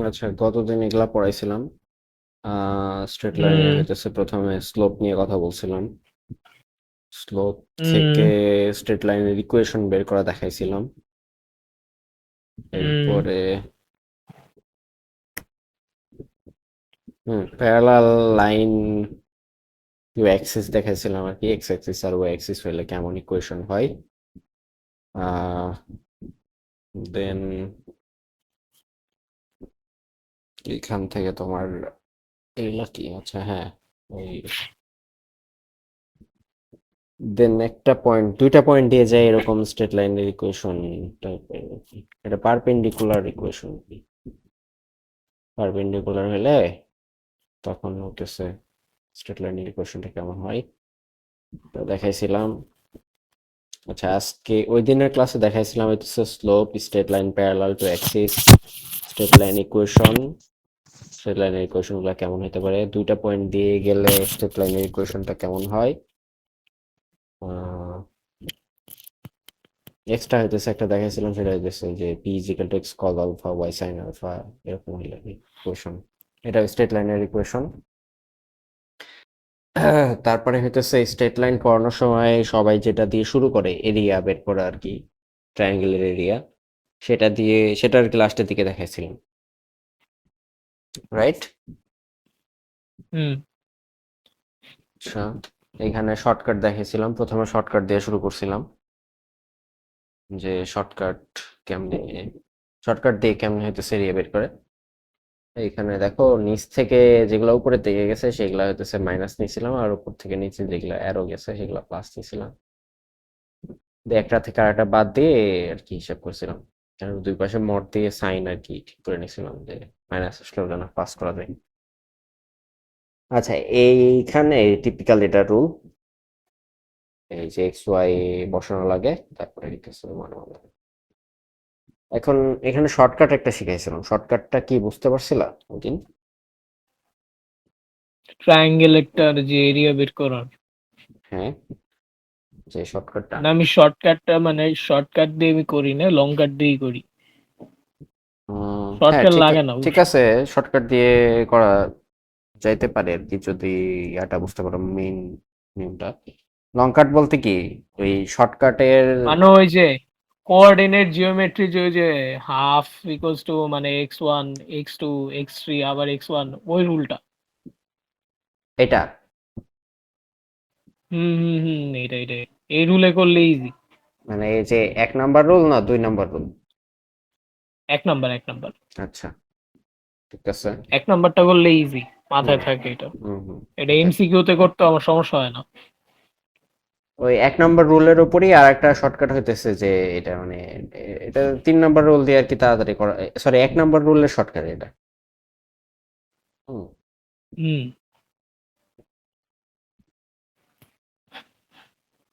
আচ্ছা, গতদিন এগুলা পড়াইছিলাম। স্ট্রেট লাইনে হুম হইতেছে প্রথমে স্লোপ নিয়ে কথা বলছিলাম। স্লোপ হুম থেকে স্ট্রেট লাইনের ইকুয়েশন বের করা দেখাইছিলাম। হুম এরপরে প্যারালাল লাইন টু অ্যাক্সিস দেখাইছিলাম আর কি, এক্স অ্যাক্সিস আর ওয়াই অ্যাক্সিস হইলে কেমন ইকুয়েশন হয়। আহ দেন এখান থেকে তোমার এগুলা কি, আচ্ছা হ্যাঁ, ওই দেন একটা পয়েন্ট, দুইটা পয়েন্ট দিয়ে যায় এরকম স্ট্রেট লাইনের ইকুয়েশন টাইপের। এটা পারপেন্ডিকুলার ইকুয়েশন, পারপেন্ডিকুলার হলে তখন হতেছে স্ট্রেট লাইনের ইকুয়েশনটা কেমন হয় তো দেখাইছিলাম। আচ্ছা, আজকে ওই দিনের ক্লাসে দেখাইছিলাম হইতেছে slope, straight line parallel to Axis, straight line equation. Straight লাইনের ইকুয়েশনগুলো কেমন হতে পারে, দুইটা পয়েন্ট দিয়ে গেলে স্ট্রেট লাইনের ইকুয়েশনটা কেমন হয়। এক্সট্রা হইতেছে একটা দেখাইছিলাম, সেটা হইতেছে যে P is equal to x cos alpha y sin alpha, এরকম হইলে ইকুয়েশন। এটা স্ট্রেট লাইনের ইকুয়েশন। তারপরে হইতেছে স্ট্রেট লাইন পড়ানোর সময় সবাই যেটা দিয়ে শুরু করে এরিয়া বের করা আর কি, ট্রায়াঙ্গেলের এরিয়া, সেটা দিয়ে সেটা আর কি লাস্টের দিকে দেখাইছিলাম, রাইট? হুম আচ্ছা, এখানে শর্টকাট দেখাইছিলাম, প্রথমে শর্টকাট দিয়ে শুরু করছিলাম, যে শর্টকাট কেমনে, শর্টকাট দিয়ে কেমনে হইতেছে এরিয়া বের করে। এইখানে দেখো নিচ থেকে যেগুলো উপরে দিকে গেছে সেগুলা হইতেছে মাইনাস নিয়েছিলাম, আর উপর থেকে নিচে যেগুলো অ্যারো গেছে সেগুলো প্লাস নিয়েছিলাম। দিয়ে একটা থেকে আরেকটা বাদ দিয়ে আর কি হিসাব করছিলাম, কারণ দুই পাশে মড দিয়ে সাইন আর কি ঠিক করে নিয়েছিলাম, যে মাইনাস আসলেও যেন পাস করা যায়। আচ্ছা, এইখানে টিপিক্যাল এটা রুল, এই যে এক্স ওয়াই বসানো লাগে, তারপরে কিছু মান লাগে। এখন এখানে শর্টকাট একটা শিখাইছিলাম, শর্টকাটটা কি বুঝতে পারছিলা ওদিন? ট্রায়াঙ্গেল একটার যে এরিয়া বের করার। হ্যাঁ, যে শর্টকাটটা। না, আমি শর্টকাটটা মানে শর্টকাট দিয়ে আমি করি না, লং কাট দিয়েই করি। হ্যাঁ, শর্টকাট ঠিক লাগে না ঠিক অবশ্য। আছে, শর্টকাট দিয়ে করা যাইতে পারে আর কি, যদি ইয়াটা বুঝতে পারো মেইন নিয়মটা। লং কাট বলতে কি, ওই শর্টকাটের। মানে ওই যে কোঅর্ডিনেট জিওমেট্রি, যে ওই যে হাফ ইকুয়ালস টু মানে x1 x2 x3 আবার x1, ওই রুলটা। এটা এইটা এই রুলে করলে ইজি। মানে এই যে এক নাম্বার রুল না দুই নাম্বার রুল? এক নাম্বার। আচ্ছা, ঠিক আছে। এক নাম্বারটা করলে ইজি, হুম মাথায় থাকে এটা। হুম হুম এটা এটা এমসিকিউ তে করতে আমার সমস্যা হয় না। ওই এক নাম্বার রুলের উপরই আর একটা শর্টকাট হইতেছে, যে এটা মানে এটা তিন নাম্বার রুল দিয়ে আর কি তাড়াতাড়ি করা, সরি এক নাম্বার রুলের শর্টকাট এটা। হুম। হুম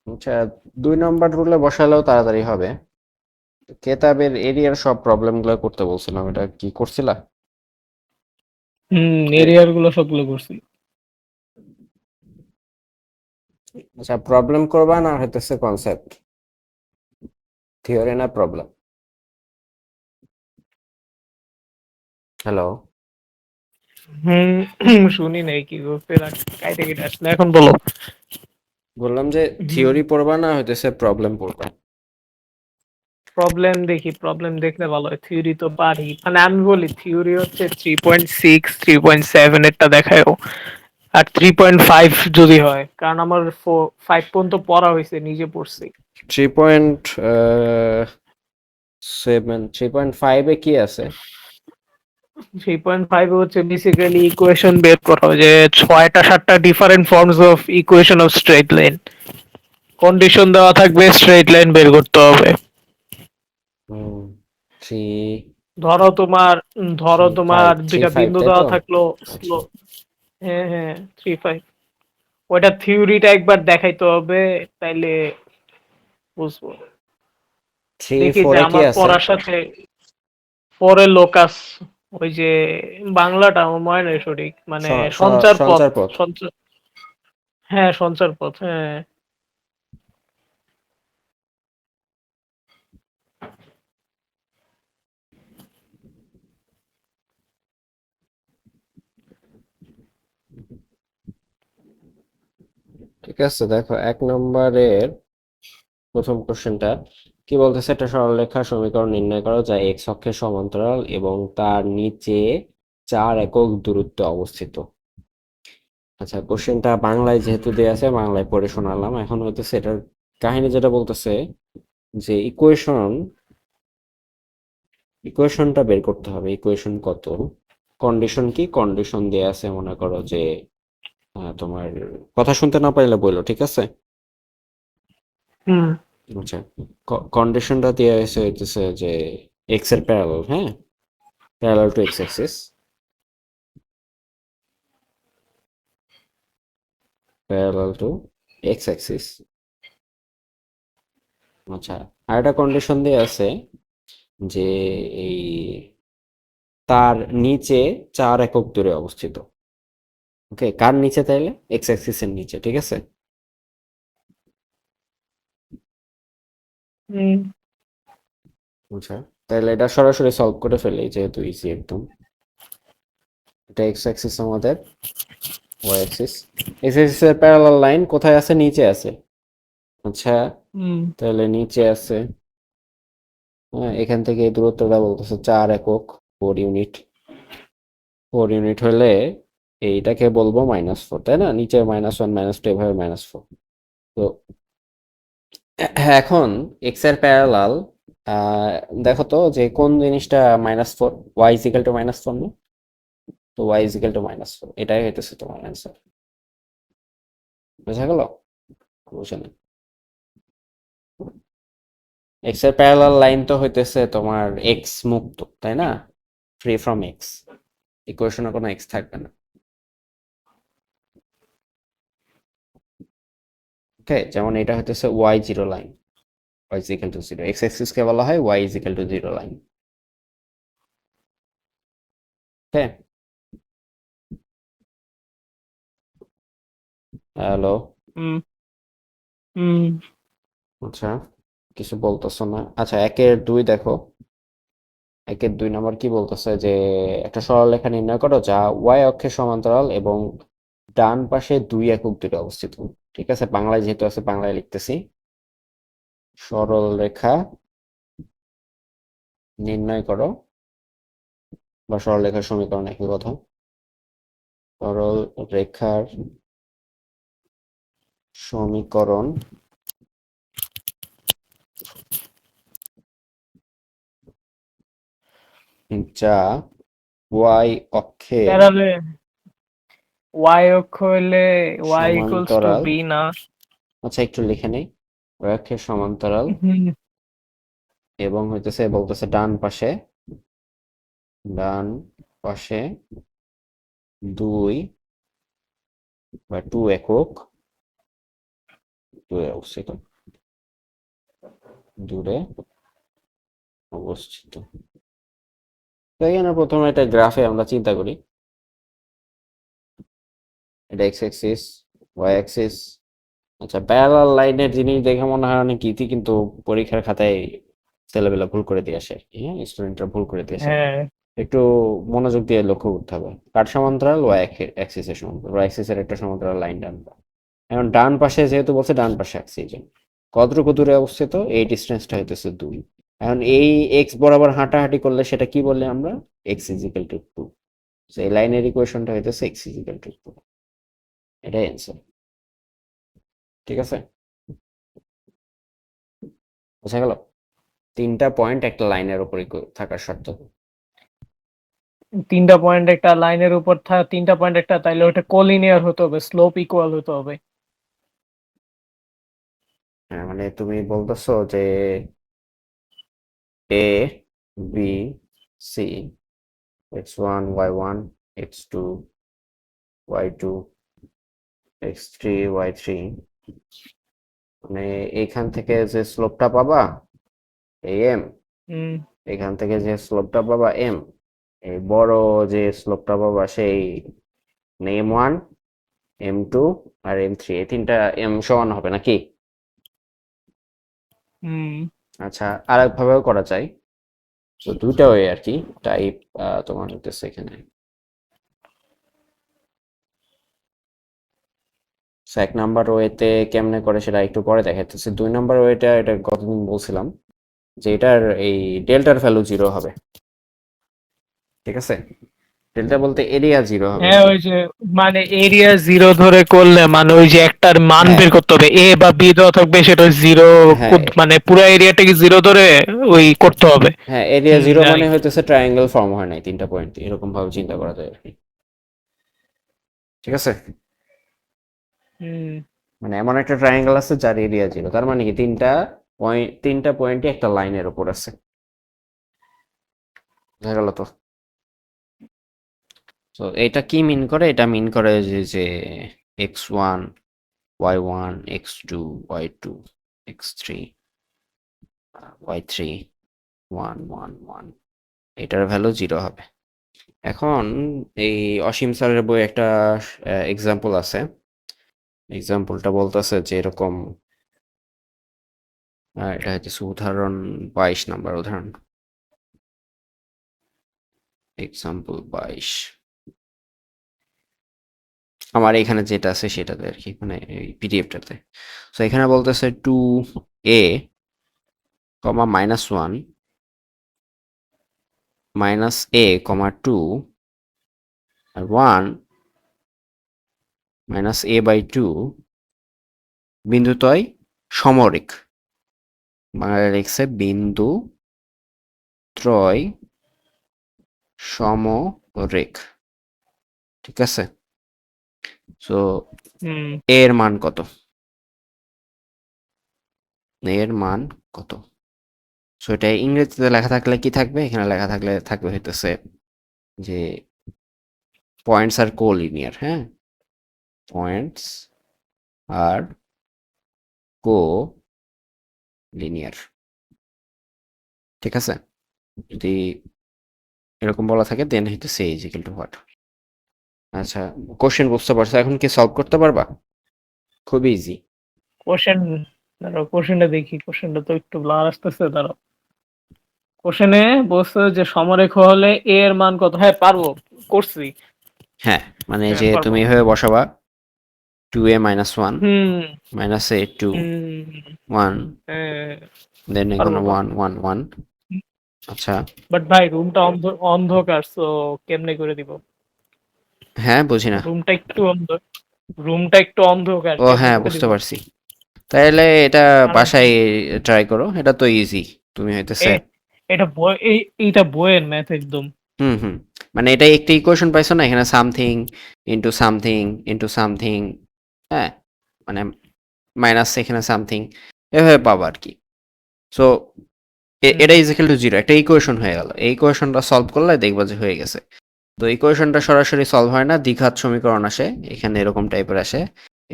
আচ্ছা, দুই নাম্বার রুলে বসালেও তাড়াতাড়ি হবে। কেতাবের এরিয়ার সব প্রবলেম গুলো করতে বলছিলাম, এটা কি করছিলা? এরিয়ার গুলো সবগুলো করছি। আচ্ছা, প্রবলেম করবা না হইতেছে কনসেপ্ট, থিওরি না প্রবলেম? হ্যালো, শুনি নাই কি করতে কাইতে কেটে আসলে, এখন বলো। বললাম যে থিওরি পড়বা না হইতেছে প্রবলেম পড়বা? প্রবলেম দেখি, প্রবলেম দেখলে ভালো হয়, থিওরি তো পারি। মানে আমি বলি থিওরি হচ্ছে 3.6 3.7 এরটা দেখায়ও, আর 3.5 যদি হয়, কারণ আমার 5 পর্যন্ত পড়া হয়েছে, নিজে পড়ছি। 3.7, 3.5 কি আছে? 3.5 হচ্ছে বেসিক্যালি ইকুয়েশন বের করা হয়, যে 6টা 7টা different forms of equation of straight line, condition দেওয়া থাকবে, স্ট্রেট লাইন বের করতে হবে। হুম, থ্রি ধরো থ্রি ফাইভ তোমার থ্রি দুইটা ফাইভ বিন্দু তাই দেওয়া তো? থাকলো, স্লো। আচ্ছা, হ্যাঁ হ্যাঁ, 3.5। ওইটা থিওরিটা একবার দেখাইতে হবে, তাইলে বুঝবো। থ্রি দেখি যে ফোরে কি আমার আছে? পড়ার সাথে পরে লোকাস, ওই যে বাংলাটা আমার মনে নেই সঠিক, মানে সঞ্চার পথ। সঞ্চার পথ। সঞ্চার, হ্যাঁ সঞ্চার পথ, হ্যাঁ। ঠিক আছে, দেখো 1 নম্বরের প্রথম কোশ্চেনটা কি বলতেছে, একটা সরলরেখা সমীকরণ নির্ণয় করো যা এক্স অক্ষের সমান্তরাল এবং তার নিচে 4 একক দূরত্বে অবস্থিত। আচ্ছা, কোশ্চেনটা বাংলায় যেহেতু দেয়া আছে বাংলায় পড়ে শোনালাম। এখন হইতেছে এটার কাহিনী যেটা বলতেছে যে ইকুয়েশনটা বের করতে হবে। ইকুয়েশন কত, কন্ডিশন কি, কন্ডিশন দেয়া আছে মনে করো যে তোমার কথা শুনতে না পাইলে বললো, ঠিক আছে? হুম আচ্ছা, কন্ডিশনটা দেওয়া হইতেছে যে এক্স এর প্যারালাল, হ্যাঁ, parallel to x Axis, parallel to x Axis. আচ্ছা, আর একটা কন্ডিশন দেওয়া আছে যে এই তার নিচে 4 একক দূরে অবস্থিত। ওকে, কার নিচে তাইলে? এক্স অ্যাক্সিস এর নিচে, ঠিক আছে? হুম আচ্ছা, তাহলে এটা সরাসরি সলভ করে ফেলি যেহেতু ইজি একদম। এটা এক্স অ্যাক্সিস আমাদের, ওয়াই অ্যাক্সিস। এক্স অ্যাক্সিস এর প্যারালাল লাইন কোথায় আছে? নিচে আছে। আচ্ছা, হুম তাহলে নিচে আছে। হ্যাঁ, এখান থেকে এই দূরত্বটা বলতেছে 4 একক, 4 ইউনিট। 4 ইউনিট হলে এইটাকে বলবো -4, তাই না? নিচে -1 -2 এভাবে -4। তো এখন এক্স এর প্যারালাল, দেখো তো যে কোন জিনিসটা -4, ওয়াই ইজিক্যাল টু -4 না? তো ওয়াই ইজিক্যাল টু -4, এটাই হইতেছে তোমার অ্যান্সার। বুঝা গেল? বুঝে না? এক্স এর প্যারালাল লাইন তো হইতেছে তোমার এক্স মুক্ত, তাই না? ফ্রি ফ্রম এক্স, ইকুয়েশনে কোনো এক্স থাকবে না। ওকে, যেমন এটা হইতেছে Y zero line, Y is equal to zero, X axis কে বলা হয় Y is equal to zero line. Okay, hello. Hmm hmm আচ্ছা, কিছু বলতেছো না? আচ্ছা, 1-2 দেখো। 2 নম্বর কি বলতেছে যে একটা সরলরেখা নির্ণয় করো যা ওয়াই অক্ষের সমান্তরাল এবং ডান পাশে 2 একক দূরে অবস্থিত। ঠিক আছে, বাংলায় যেহেতু আছে বাংলায় লিখতেছি। সরলরেখা নির্ণয় করো, বা সরলরেখার সমীকরণ একই কথা। সরল রেখার সমীকরণ যা ওয়াই অক্ষের প্যারালে ওয়াই অক্ষ হইলে ওয়াই ইকুয়ালস টু সমান্তরাল। বি না? আচ্ছা, একটু লিখে নেই। ওয়াই অক্ষের সমান্তরাল হুম এবং হইতেছে বলতেছে ডান পাশে 2 একক দূরে অবস্থিত, দূরে অবস্থিত। তো এখানে প্রথমে একটা গ্রাফে আমরা চিন্তা করি, এটা এক্স অ্যাক্সিস, ওয়াই অ্যাক্সিস। আচ্ছা, প্যারালাল লাইনের জিনিস দেখে মনে হয় অনেক ইজি, কিন্তু পরীক্ষার খাতায় ছেলেবেলা ভুল করে দিয়ে আসে আর কি। হ্যাঁ, স্টুডেন্টরা ভুল করে দিয়ে আসে। হ্যাঁ একটু মনোযোগ দিয়ে লক্ষ্য করতে হবে। কার সমান্তরাল? ওয়াই অ্যাক্সিসের সমান্তরাল, ওয়াই অ্যাক্সিসের একটা সমান্তরাল লাইন টানবো। এখন ডান পাশে যেহেতু বলছে ডান পাশে আঁকছি, এই জন্য কতটুকু দূরে অবস্থিত? এই ডিস্টেন্সটা হইতেছে 2। এখন এই এক্স বরাবর হাঁটাহাঁটি করলে সেটা কি বললে আমরা? X is equal to 2। এই লাইনের ইকুয়েশনটা হইতেছে এক্স ইজিক্যাল টু 2। এটাই অ্যান্সার। ঠিক আছে, বোঝা গেল? 3টা পয়েন্ট একটা লাইনের উপর থাকার শর্ত। 3টা পয়েন্ট একটা লাইনের উপর 3টা পয়েন্ট একটা, তাইলে ওটা কোলিনিয়ার হতে হবে, স্লোপ ইকুয়াল হতে হবে। হ্যাঁ, মানে তুমি বলতেছো যে A B C, x1 y1 x2 y2 x3 y3, মানে এইখান থেকে যে স্লোপটা পাবা এই এম, হুম এখান থেকে যে স্লোপটা পাবা এম, এই বড় যে স্লোপটা পাবা সেই এম1, এম2 আর এম3, এই 3টা এম সমান হবে নাকি? হুম আচ্ছা, আরেকভাবেও করা যায়। তো 2টা ওয়ে আর কি। টাইপ তোমার হইতেছে এখানে সো ১ নাম্বার ওয়েতে কেমনে করে সেটা একটু পরে দেখাইতেছি। ২ নাম্বার ওয়েটা এটা গতদিন বলছিলাম যে এটার এই ডেল্টার ভ্যালু 0 হবে। ঠিক আছে? ডেল্টা বলতে এরিয়া 0 হবে হ্যাঁ আরকি। ওই যে মানে এরিয়া জিরো ধরে করলে মানে ওই যে একটার মান হ্যাঁ, বের করতে হবে, এ বা বি দেওয়া থাকবে সেটা জিরো, হ্যাঁ, মানে পুরো এরিয়াটাকে জিরো ধরে ওই করতে হবে। হ্যাঁ, এরিয়া 0 জানি। মানে হইতেছে ট্রায়াঙ্গেল ফর্ম হয় নাই ৩ টা পয়েন্ট। এরকম ভাবে চিন্তা করা যায় আরকি। ঠিক আছে? হুম। মানে এমন একটা ট্রায়াঙ্গেল আছে যার এরিয়া 0। তার মানে কি ৩ টা পয়েন্টই একটা লাইনের উপর আছে। বোঝা গেল তো? তো এটা কি মিন করে? এটা মিন করে যে x1 y1 x2 y2 x3 y3 1 1 1 এটার ভ্যালু 0 হবে। এখন এই অসীম স্যারের বইয়ে একটা এক্সাম্পল আছে। এক্সাম্পলটা বলতেছে যে এরকম এটা হচ্ছে উদাহরণ ২২ নাম্বার উদাহরণ। এক্সাম্পল ২২ আমার এখানে যেটা আছে সেটাতে আরকি, মানে এই পিডিএফটাতে। সো এখানে বলতেছে 2a, -1 -a, 2 আর 1 -a/2 বিন্দুদ্বয় সমরেখ। বাংলায় লিখছে বিন্দুত্রয় সমরেখ। ঠিক আছে? সো হুম। এর মান কত? এর মান কত? সো এটা ইংরেজিতে লেখা থাকলে কি থাকবে? এখানে লেখা থাকলে থাকবে হইতেছে যে পয়েন্টস আর কোলিনিয়ার, হ্যাঁ? পয়েন্টস আর কোলিনিয়ার। ঠিক আছে? যদি এরকম বলা থাকে দেন হইতেছে ইজ ইকুয়াল টু হোয়াট? আচ্ছা, কোশ্চেন বুঝতে পারছো? এখন কি সলভ করতে পারবা? খুবই ইজি। কোশ্চেন, দাঁড়াও কোশ্চেনটা দেখি, কোশ্চেনটা তো একটু ব্লার আসতেছে, দাঁড়াও। কোশ্চেনে বলছে যে সমরেখ হলে এ এর মান কত? হ্যাঁ পারবো, করছি। হ্যাঁ, মানে হ্যাঁ যে পারবো। তুমি এভাবে বসাবা 2a - 1 হুম। -a 2 হুম। 1 হ্যাঁ দেন এখানে পারবো 1 1 1। আচ্ছা, বাট ভাই রুমটা অন্ধকার, সো কেমনে করে দিব? হ্যাঁ, বুঝি না। রুমটা একটু রুমটা একটু অন্ধকার, ও কেমনে হ্যাঁ, করে বুঝতে দিব? পারছি। তাইলে এটা কারণ বাসায় ট্রাই করো। এটা তো ইজি। তুমি এ হইতেছে এটা বই, এইটা বইয়ের ম্যাথ একদম। হুম, হুম। মানে এটা একটা ইকুয়েশন পাইছো না? এখানে something into something into something, হ্যাঁ? মানে মাইনাস এখানে সামথিং এভাবে পাবা আরকি। সো হুম। এটা ইজ ইকুয়াল টু 0 একটা ইকুয়েশন হয়ে গেল। এই ইকুয়েশনটা সলভ করলে দেখবা যে হয়ে গেছে। তো ইকুয়েশনটা সরাসরি সলভ হয় না, দ্বিঘাত সমীকরণ আসে। এখানে এরকম টাইপের আসে।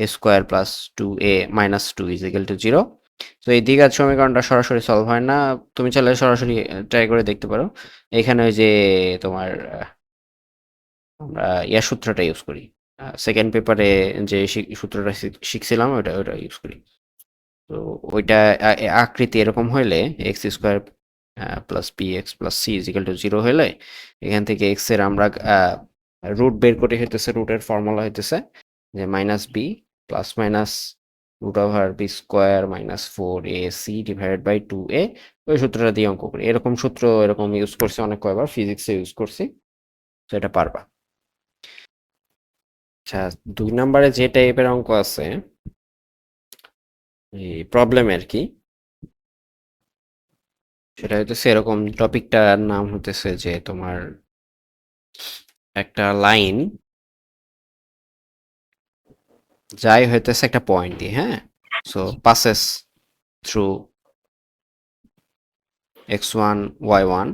a square plus 2a minus 2 is equal two 0। তো এই দ্বিঘাত সমীকরণটা সরাসরি সলভ হয় না। তুমি চাইলে সরাসরি ট্রাই করে দেখতে পারো। এখানে ওই যে তোমার আমরা সূত্রটা ইউজ করি। সেকেন্ড পেপারে যে সূত্রটা শিখছিলাম ওটা ইউজ করি। তো ওইটা আকৃতি এরকম হইলে x square plus b x plus c is equal to 0 হইলে এখান থেকে এক্স এর আমরা রুট বের করে হইতেছে, রুটের ফর্মুলা হইতেছে যে minus b plus minus root over b square minus 4ac divided by 2a। ওই সূত্রটা দিয়ে অঙ্ক করি। এরকম সূত্র এরকম ইউজ করছি অনেক কয়বার, ফিজিক্সে ইউজ করছি। তো এটা পারবা। আচ্ছা, 2 নাম্বারে যে টাইপের অঙ্ক আছে এই প্রবলেম আর কি, সেটা হইতেছে এরকম। টপিকটার নাম হইতেছে যে তোমার একটা লাইন যাই হইতেছে একটা পয়েন্ট দিয়ে, হ্যাঁ? So passes through x1 y1।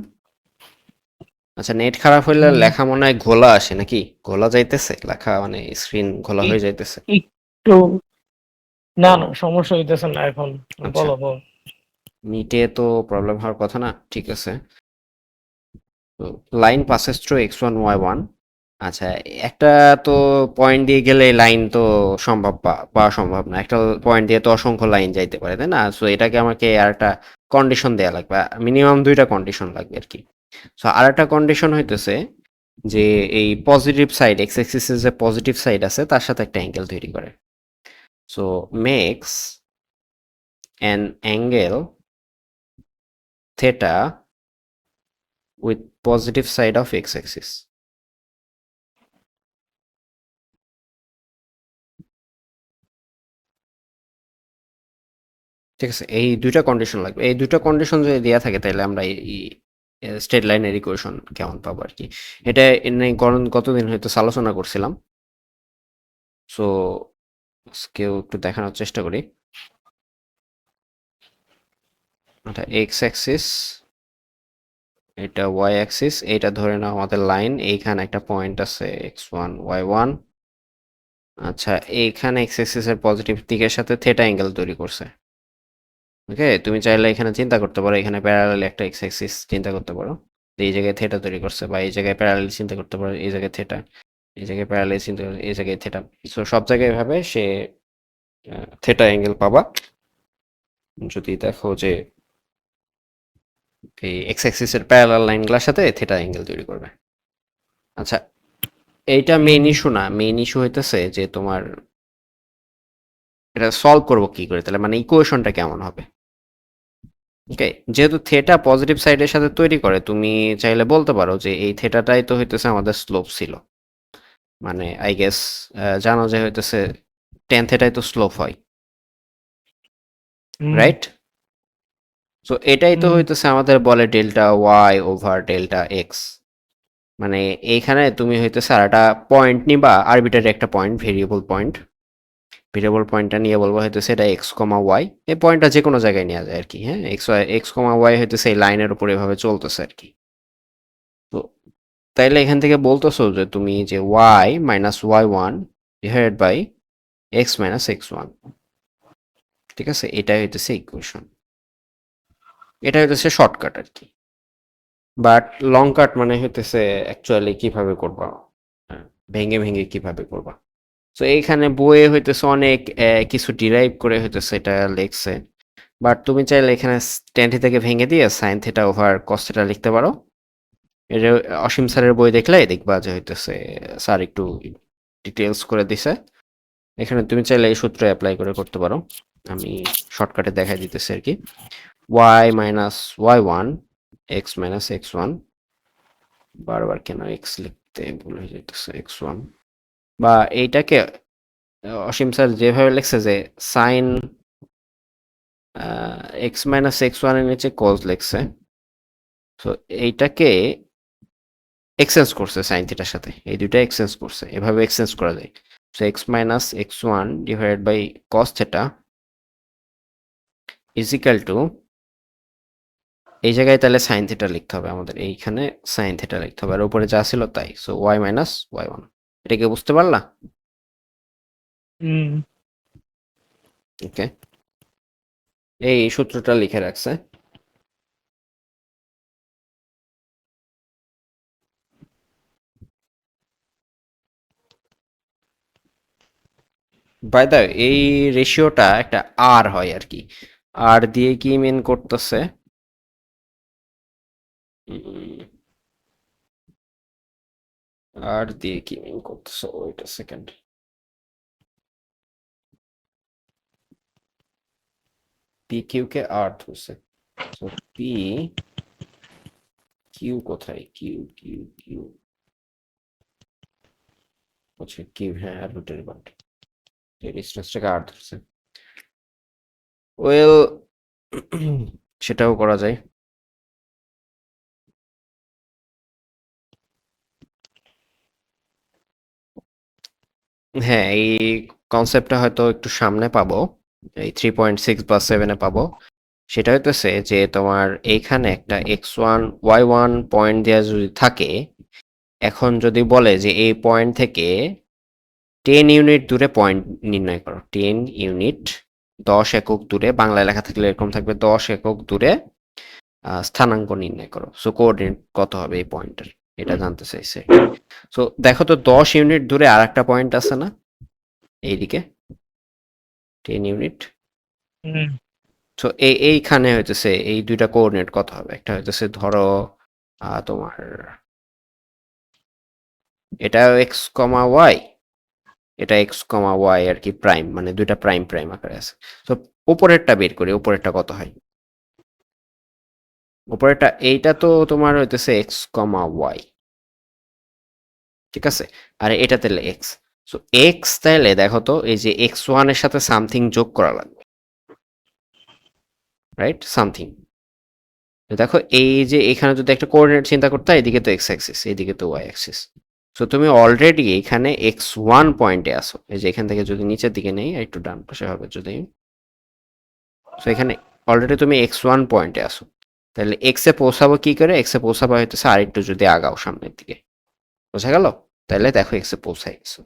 আচ্ছা, নেট খারাপ হইলে হুম। লেখা মনে হয় ঘোলা আসে নাকি? ঘোলা যাইতেছে লেখা, মানে স্ক্রিন ঘোলা হয়ে যাইতেছে। একটু, না ও না সমস্যা হইতেছে না এখন। আচ্ছা, বলো বলো। নিটে তো প্রবলেম হওয়ার কথা না। ঠিক আছে। তো line passes through x1 y1। আচ্ছা, একটা তো পয়েন্ট দিয়ে গেলে লাইন তো সম্ভব পাওয়া সম্ভব না। একটা পয়েন্ট দিয়ে তো অসংখ্য লাইন যাইতে পারে, তাই না? সো এটাকে আমাকে আর একটা কন্ডিশন দেয়া লাগবে, মিনিমাম 2টা কন্ডিশন লাগবে আর কি। সো আর একটা কন্ডিশন হইতেছে যে এই পজিটিভ সাইড এক্স অ্যাক্সিসের যে পজিটিভ সাইড আছে তার সাথে একটা অ্যাঙ্গেল তৈরি করে। So makes an angle theta with positive side of x-axis. ঠিক আছে, এই দুইটা কন্ডিশন লাগবে। এই দুইটা কন্ডিশন যদি দেওয়া থাকে তাহলে আমরা এই স্ট্রেট লাইনের ইকুয়েশন কেমন পাবো আর কি। এটা গতদিন হয়তো আলোচনা করছিলাম। সো কেউ একটু দেখানোর চেষ্টা করি। আচ্ছা, এক্স অ্যাক্সিস, এটা ওয়াই অ্যাক্সিস, এটা ধরে নাও আমাদের লাইন। এইখানে একটা পয়েন্ট আছে x1 y1। আচ্ছা, এইখানে এক্স অ্যাক্সিসের পজিটিভ দিকের সাথে থেটা অ্যাঙ্গেল তৈরি করছে। ওকে, তুমি চাইলে এখানে চিন্তা করতে পারো, এখানে প্যারালাল একটা এক্স অ্যাক্সিস চিন্তা করতে পারো, এই জায়গায় থেটা তৈরি করছে, বা এই জায়গায় প্যারালাল চিন্তা করতে পারো, এই জায়গায় থেটা, এই জায়গায় প্যারালাল চিন্তা করো, এই জায়গায় থেটা। সো সব জায়গায় এভাবে সে থেটা অ্যাঙ্গেল পাবা। যদি দেখো যে এই এক্স অ্যাক্সিসের প্যারালাল লাইনগুলোর সাথে থেটা অ্যাঙ্গেল তৈরি করবে। আচ্ছা, এইটা মেইন ইস্যু না। মেইন ইস্যু হইতেছে যে তোমার এটা সলভ করবো কি করে, তাহলে মানে ইকুয়েশনটা কেমন হবে। ওকে, যেহেতু থেটা পজিটিভ সাইডের সাথে তৈরি করে, তুমি চাইলে বলতে পারো যে এই থেটাটাই তো হইতেছে আমাদের স্লোপ ছিল। মানে আই গেস জানো যে হইতেছে টেন থেটাই তো স্লোপ হয়, রাইট? সো এটাই তো হইতেছে আমাদের বলে delta y over delta x. মানে এইখানে তুমি হইতেছে আর একটা পয়েন্ট নিবা, আরবিটারি একটা পয়েন্ট, ভেরিয়েবল পয়েন্টটা নিয়ে বলবো হইতেছে এটা এক্স কমা ওয়াই। এই পয়েন্টটা যে কোনো জায়গায় নেওয়া যায় আর কি। হ্যাঁ, এক্স কমা ওয়াই হইতেছে এই লাইনের উপর এভাবে চলতেছে আর কি। তো তাইলে এখান থেকে বলতেছো যে তুমি যে y minus y one divided by x minus x one. ঠিক আছে, এটাই হইতেছে ইকুয়েশন। এটা হইতেছে শর্টকাট আর কি। বাট লং কাট মানে হইতেছে অ্যাকচুয়ালি কিভাবে করবা, ভেঙে ভেঙে কিভাবে করবা। তো এইখানে বইয়ে হইতেছে অনেক কিছু ডিরাইভ করে হইতেছে এটা লেখছে। বাট তুমি চাইলে এখানে tan থেকে ভেঙে দিয়ে sine theta over cos theta লিখতে পারো। এটা অসীম স্যারের বই দেখলে দেখবা যে হইতেছে স্যার একটু ডিটেলস করে দিছে। এখানে তুমি চাইলে এই সূত্র অ্যাপ্লাই করে করতে পারো। আমি শর্টকাটে দেখাই দিতেছি আর কি। Y minus y one x minus x one, বারবার কেন এক্স লিখতে ভুল হয়ে যেতেছে, এক্স ওয়ান। বা এইটাকে অসীম স্যার যেভাবে লিখছে যে সাইন এক্স মাইনাস এক্স ওয়ানের নিচে কজ লিখছে, তো এইটাকে এক্সচেঞ্জ করছে সাইন থিটার সাথে, এই দুইটা এক্সচেঞ্জ করছে, এভাবে এক্সচেঞ্জ করা যায়। So x minus x one divided by cos theta is equal to, এই জায়গায় তাহলে সাইন থিটা লিখতে হবে আমাদের, এইখানে সাইন থিটা লিখতে হবে, আর উপরে যা ছিল তাই। So y minus y one. এটা কি বুঝতে পারলা? ওকে, এই সূত্রটা লিখে রাখছে। বাই দ্য এই রেশিওটা একটা আর হয় আর কি। আর দিয়ে কি মিন করতেছে, আর দিয়ে কি মিন করতেছে, wait a second. P Q কে আর ধরছে। তো পি কিউ কোথায়, কিউ কিউ কিউ, আচ্ছা কিউ, হ্যাঁ আরবিটারি পার্ট, এই ডিসটেন্সটাকে আর ধরছে। ওয়েল সেটাও করা যায়। হ্যাঁ, এই কনসেপ্টটা হয়তো একটু সামনে পাবো, এই 3.6 বা 7-এ পাবো। সেটা হইতেছে যে তোমার এইখানে একটা x1 y1 পয়েন্ট দেওয়া যদি থাকে, এখন যদি বলে যে এই পয়েন্ট থেকে 10 ইউনিট দূরে পয়েন্ট নির্ণয় করো, 10 ইউনিট 10 একক দূরে, বাংলায় লেখা থাকলে এরকম থাকবে 10 একক দূরে স্থানাঙ্ক নির্ণয় করো। সো কোঅর্ডিনেট কত হবে এই পয়েন্টের, এটা জানতে চাইছে। সো দেখো তো 10 ইউনিট দূরে আর একটা পয়েন্ট আছে না এইদিকে, 10 ইউনিট। সো এইখানে হইতেছে এই দুইটা কোঅর্ডিনেট কত হবে। একটা হইতেছে ধরো তোমার এটা এক্স কমা ওয়াই, এটা এক্স কমা ওয়াই আর কি প্রাইম, মানে দুইটা প্রাইম প্রাইম আকারে আছে। তো উপরেরটা বের করি, উপরেরটা কত হয়? উপরেরটা এইটা তো তোমার হইতেছে এক্স কমা ওয়াই, ঠিক আছে? আর এটা তাহলে এক্স। সো এক্স তাহলে দেখো তো, এই যে এক্স ওয়ান এর সাথে সামথিং যোগ করা লাগবে, রাইট? সামথিং। দেখো এই যে এখানে যদি একটা কোঅর্ডিনেট চিন্তা করতে হয়, এদিকে তো এক্স অ্যাক্সিস, এদিকে তো ওয়াই অ্যাক্সিস। সো তুমি অলরেডি এখানে এক্স ওয়ান পয়েন্টে আসো। এই যে এখান থেকে যদি নিচের দিকে নেই, একটু ডান পাশে হবে যদি, সো এখানে অলরেডি তুমি এক্স ওয়ান পয়েন্টে আসো। তাহলে এক্স এ পৌঁছাবো কি করে? এক্স এ পৌঁছাবো হইতেছে আর একটু যদি আগাও সামনের দিকে, বোঝা গেল? তাহলে দেখো এক্স এ পৌঁছাই গেছো।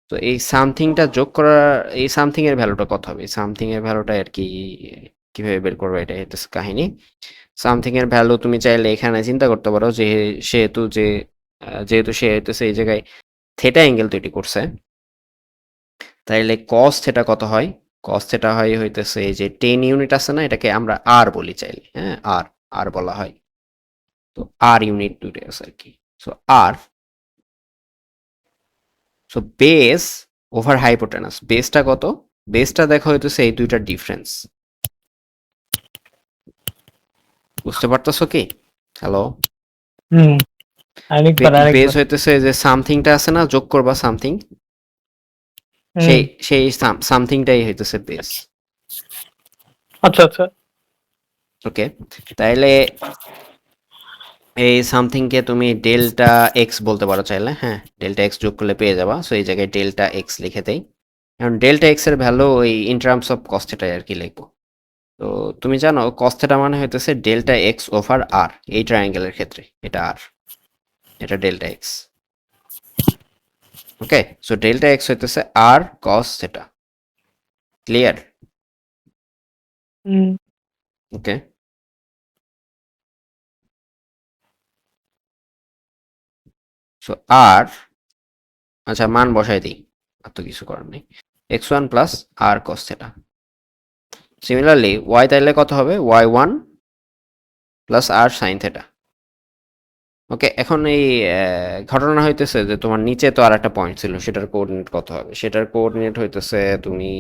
তো এই সামথিংটা যোগ করার, এই সামথিং এর ভ্যালুটা কত হবে? সামথিং এর ভ্যালুটা আর কি কিভাবে বের করবো, এটা হইতেছে কাহিনী। সামথিং এর ভ্যালু তুমি চাইলে এখানে চিন্তা করতে পারো যে সেহেতু যে যেহেতু সে হইতেছে এই জায়গায় থেটা অ্যাঙ্গেল তৈরি করছে, তাইলে কস থেটা কত হয়? কস থেটা হয় হইতেছে এই যে 10 ইউনিট আছে না, এটাকে আমরা আর বলি চাইলে, হ্যাঁ আর, আর বলা হয়। তো আর ইউনিট দুইটা আছে আর কি। সো আর, সো বেস ওভার হাইপোটেনাস, বেসটা কত? বেসটা দেখো হইতেছে এই দুইটার ডিফারেন্স। বুঝতে পারতেছো কি? হ্যালো? হুম, আরেকবার বেস আরেকবার। হইতেছে যে সামথিংটা আছে না, যোগ করবা সামথিং, হুম, সেই সেই সামথিংটাই হইতেছে বেস। আচ্ছা আচ্ছা। ওকে, তাইলে এই সামথিংকে তুমি ডেল্টা এক্স বলতে পারো চাইলে, হ্যাঁ ডেল্টা এক্স যোগ করলে পেয়ে যাবা। সো এই জায়গায় ডেল্টা এক্স লিখে দেই। এখন ডেল্টা এক্স এর ভ্যালু ওই in terms of cos theta আর কি লিখবো। তো তুমি জানো কস থিটা মানে হইতেছে ডেল্টা এক্স ওভার আর, এই ট্রায়াঙ্গেলের ক্ষেত্রে এটা আর, এটা ডেল্টা এক্স। ওকে, সো ডেল্টা এক্স হইতেছে আর কস থিটা। ক্লিয়ার? হুম, ওকে, সো আর, আচ্ছা মান বসাই দিই, আর তো কিছু করার নেই। এক্স ওয়ান প্লাস আর কস থিটা। সিমিলারলি ওয়াই তাইলে কত হবে? ওয়াই ওয়ান প্লাস আর সাইন থেটা। ওকে, এখন এই ঘটনা হইতেছে যে তোমার নিচে তো আর একটা পয়েন্ট ছিল, সেটার কোঅর্ডিনেট কত হবে? সেটার কোঅর্ডিনেট হইতেছে তুমি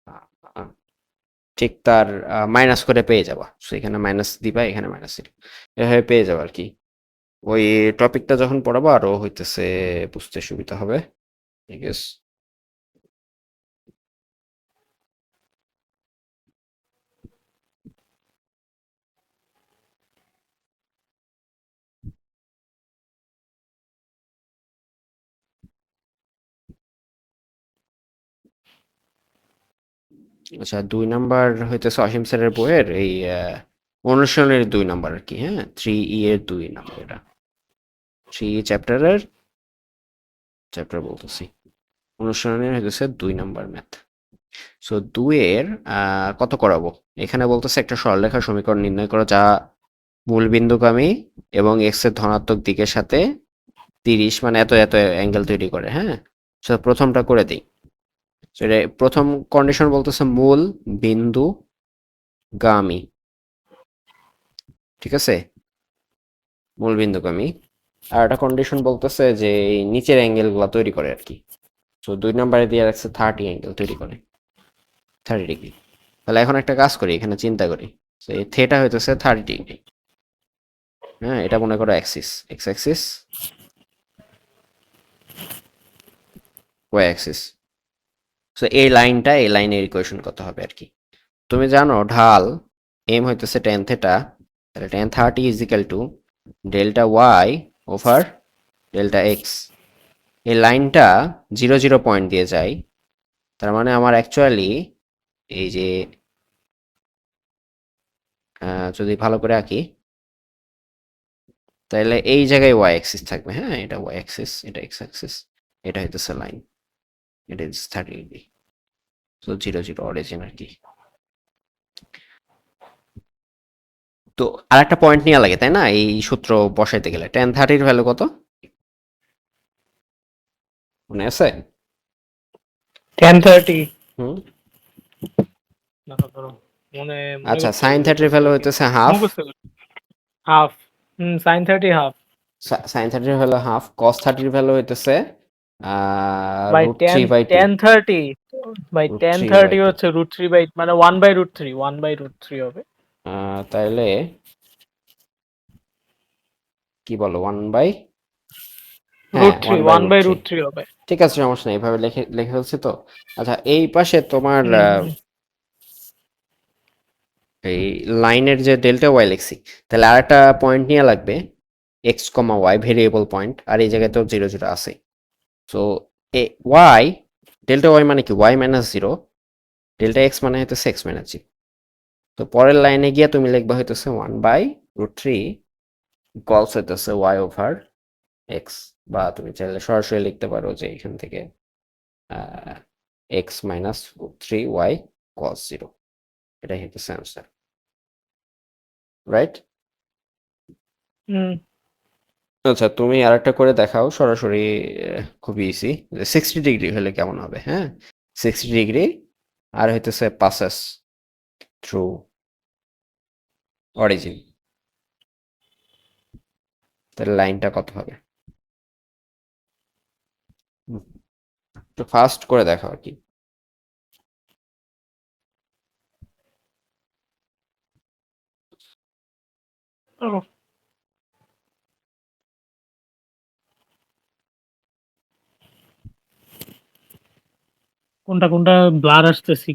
আহ, ঠিক তার মাইনাস করে পেয়ে যাবা। সো এখানে মাইনাস দিবা, এখানে মাইনাস দিবা, এভাবে পেয়ে যাবা আর কি। ওই টপিকটা যখন পড়াবো আরো হইতেছে বুঝতে সুবিধা হবে, ঠিক আছে? আচ্ছা 2 নাম্বার হইতেছে অসীম স্যারের বইয়ের এই অনুশীলনের 2 নাম্বার আর কি, হ্যাঁ 3E এর 2 নাম্বার, এটা 3E চ্যাপ্টারের, চ্যাপ্টার বলতেছি, অনুশীলনের হইতেছে 2 নাম্বার ম্যাথ। সো 2-এর কত করাবো? এখানে বলতেছে একটা সরলরেখা সমীকরণ নির্ণয় করো যা মূল বিন্দুগামী এবং এক্স এর ধনাত্মক দিকের সাথে 30 মানে এত এত অ্যাঙ্গেল তৈরি করে, হ্যাঁ? সো প্রথমটা করে দিই। সেটা প্রথম কন্ডিশন বলতেছে মূল বিন্দুগামী, ঠিক আছে? মূল বিন্দুগামী। আর একটা কন্ডিশন বলতেছে যে এই নিচের অ্যাঙ্গেল গুলা তৈরি করে আর কি। তো 2 নাম্বারে দিয়ে রাখছে 30 অ্যাঙ্গেল তৈরি করে, 30 ডিগ্রি। তাহলে এখন একটা কাজ করি, এখানে চিন্তা করি। তো এই থেটা হইতেছে 30 ডিগ্রি, হ্যাঁ এটা মনে করো axis, x axis, y axis. So এই লাইনটা, এই লাইনের ইকুয়েশন কত হবে আর কি? তুমি জানো ঢাল এম হইতেছে টেন থেটা, তাহলে tan 30 is equal to delta y over delta x. এই লাইনটা 0 0 পয়েন্ট দিয়ে যায়, তার মানে আমার অ্যাকচুয়ালি এই যে যদি ভালো করে আঁকি, তাহলে এই জায়গায় ওয়াই অ্যাক্সিস থাকবে, হ্যাঁ এটা ওয়াই অ্যাক্সিস, এটা এক্স অ্যাক্সিস, এটা হইতেছে লাইন, এটা ইজ 30 ডিগ্রি। সো 0 0 অরিজিন আর কি। তো আর একটা পয়েন্ট নেওয়া লাগে তাই না এই সূত্র বসাইতে গেলে? টেন 30-র ভ্যালু কত মনে আছে? 10:30। হুম, দাঁড়াও, দাঁড়াও। মনে মনে আচ্ছা করতে হবে, সাইন মুখস্থ 30-র ভ্যালু করে দিই। হইতেছে হাফ, মুখস্থ করে। হাফ। হুম, sin 30 হাফ। সাইন 30-র ভ্যালু হাফ, কস 30-র ভ্যালু হইতেছে by root ten three by two. 1030 by root ten three by thirty two. হচ্ছে √3 বাই মানে 1/√3 হবে। তাহলে কি বলো, 1/, হ্যাঁ, √3 ওয়ান বাই রুট থ্রি।1/√3 হবে। ঠিক আছে, সমস্যা নেই, এইভাবে লিখে লিখে ফেলছি তো। আচ্ছা, এই পাশে তোমার হুম এই লাইনের যে ডেল্টা ওয়াই লিখছি, তাহলে আর একটা পয়েন্ট নিয়ে লাগবে, x comma y variable point, আর এই জায়গায় তো জিরো জিরো আছে। So a y, delta y মানে কি, y minus zero, delta x মানে হইতেছে এক্স মাইনাস জিরো। তো পরের লাইনে গিয়ে তুমি লিখবা হইতেছে 1/√3 ইকুয়ালস হইতেছে ওয়াই ওভার এক্স, বা তুমি চাইলে সরাসরি লিখতে পারো যে এখান থেকে x minus √3 y cos zero, এটাই হইতেছে অ্যান্সার, রাইট? হুম। আচ্ছা, তুমি আরেকটা করে দেখাও সরাসরি, খুবই ইজি। 60 ডিগ্রি হলে কেমন হবে? হ্যাঁ, 60 ডিগ্রি আর হইতেছে পাসেস থ্রু অরিজিন, তাহলে লাইনটা কত হবে? হুম, একটু ফাস্ট করে দেখাও আর কি। ও, কোনটা কোনটা ব্লার আসতেছি।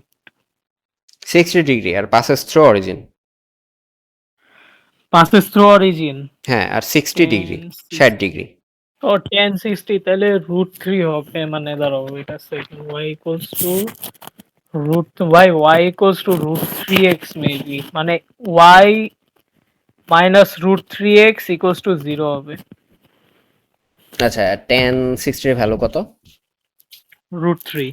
60 ডিগ্রি আর passes through origin. Passes through origin. হ্যাঁ, আর 60 ডিগ্রি, 60 ডিগ্রি। ও 1060, তাহলে √3 হবে, মানে দাঁড়াও এটা second y equals to √3x maybe, মানে y minus √3x equals to 0 হবে। আচ্ছা, 1060 ভ্যালু কত? √3।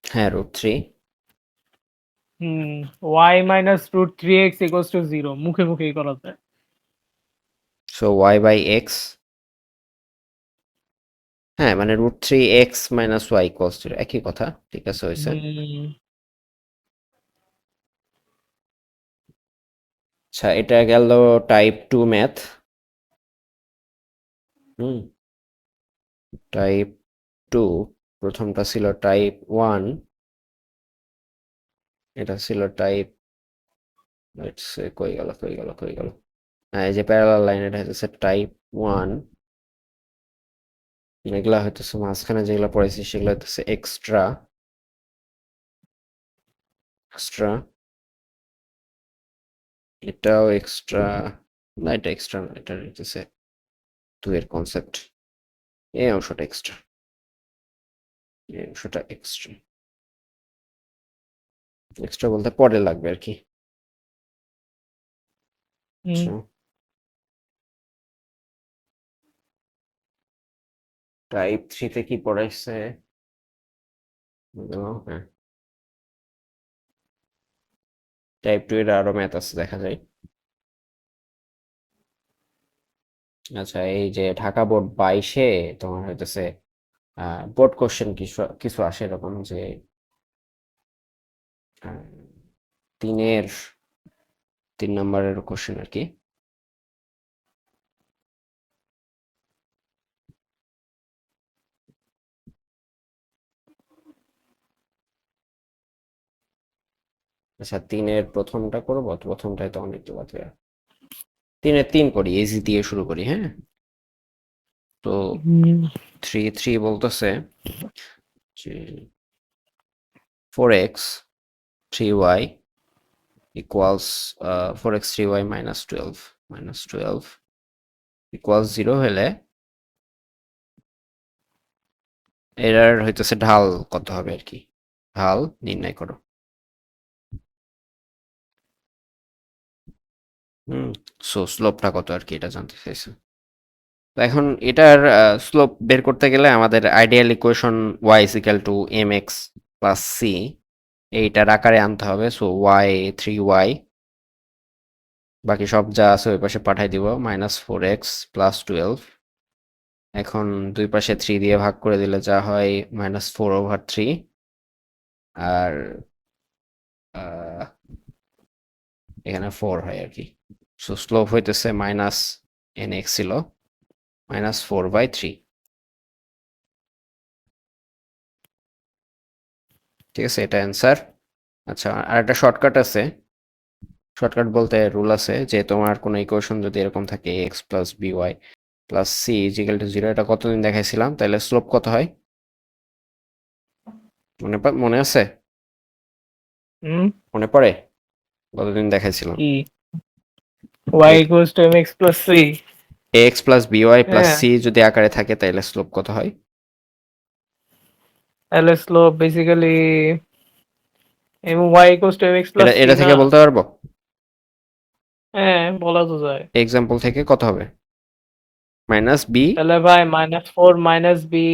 হ্যাঁ, √3। হুম, y minus √3x equals to 0 মুখে মুখেই করা যায়। সো ওয়াই বাই এক্স, হ্যাঁ, মানে √3 x minus y equals to একই কথা, ঠিক আছে, হয়েছে। হুম আচ্ছা, এটা গেল টাইপ 2 ম্যাথ। হুম, টাইপ 2, প্রথমটা ছিল টাইপ 1, এটা ছিল টাইপ, লেটস সে, কই গেল কই গেল কই গেল, হ্যাঁ, এই যে প্যারালাল লাইন, এটা হচ্ছে টাইপ 1। এগুলা হইতেছে মাঝখানে যেগুলো পড়েছি সেগুলো হইতেছে এক্সট্রা এক্সট্রা, এটাও এক্সট্রা, না এটা এক্সট্রা না, এটা হইতেছে 2 এর কনসেপ্ট, এই অংশটা এক্সট্রা, এই অংশটা এক্সট্রা, এক্সট্রা বলতে পরে লাগবে আর কি। হুম। আচ্ছা, টাইপ 3 তে কি পড়াইছে? হ্যাঁ, টাইপ 2 এর আরো ম্যাথ আছে, দেখা যায়। আচ্ছা, এই যে ঢাকা বোর্ড 22-এ তোমার হইতেছে বোর্ড কোশ্চেন কিছু কিছু আসে এরকম যে আহ, তিনের 3 নম্বরের কোশ্চেন আর কি। আচ্ছা, তিনের প্রথমটা করবো, প্রথমটাই তো অনেক বাদ। তিনের 3 করি, ইজি দিয়ে শুরু করি, হ্যাঁ। তো হুম 3 বলতেছে যে 4x 3y equals 4x 3y minus twelve equals 0 হলে এরার হইতেছে ঢাল কত হবে আর কি, ঢাল নির্ণয় করো। হুম, সো স্লোপটা কত আর কি, এটা জানতে চাইছে। তো এখন এটার স্লোপ বের করতে গেলে আমাদের ideal equation y is equal to mx plus c, এইটার আকারে আনতে হবে। সো y 3y, বাকি সব যা আছে ওই পাশে পাঠাই দিব, -4x প্লাস 12। এখন দুই পাশে 3 দিয়ে ভাগ করে দিলে যা হয় -4/3, আর আহ, এখানে 4 হয় আর কি। সো স্লোপ হইতেছে -nx ছিল -4/3। ঠিক আছে, এটা অ্যান্সার। আচ্ছা, আর একটা শর্টকাট আছে। শর্টকাট বলতে রুল আছে যে তোমার কোনো ইকুয়েশন যদি এরকম থাকে x plus b y plus c is equal to zero, এটা কতদিন দেখাইছিলাম, তাহলে স্লোপ কত হয়? মনে আছে? হুম মনে পড়ে কতদিন দেখাইছিলাম? কি y equals to mx plus c? X plus b y plus হ্যাঁ, সি যদি আকারে থাকে তাহলে স্লোপ কত হয়? তাহলে স্লোপ বেসিক্যালি এবং y equals to mx এটা plus c এটা না? থেকে বলতে পারবো? হ্যাঁ, বলা তো যায়। এক্সাম্পল থেকে কত হবে? মাইনাস বি, তাহলে ভাই -4 মাইনাস বি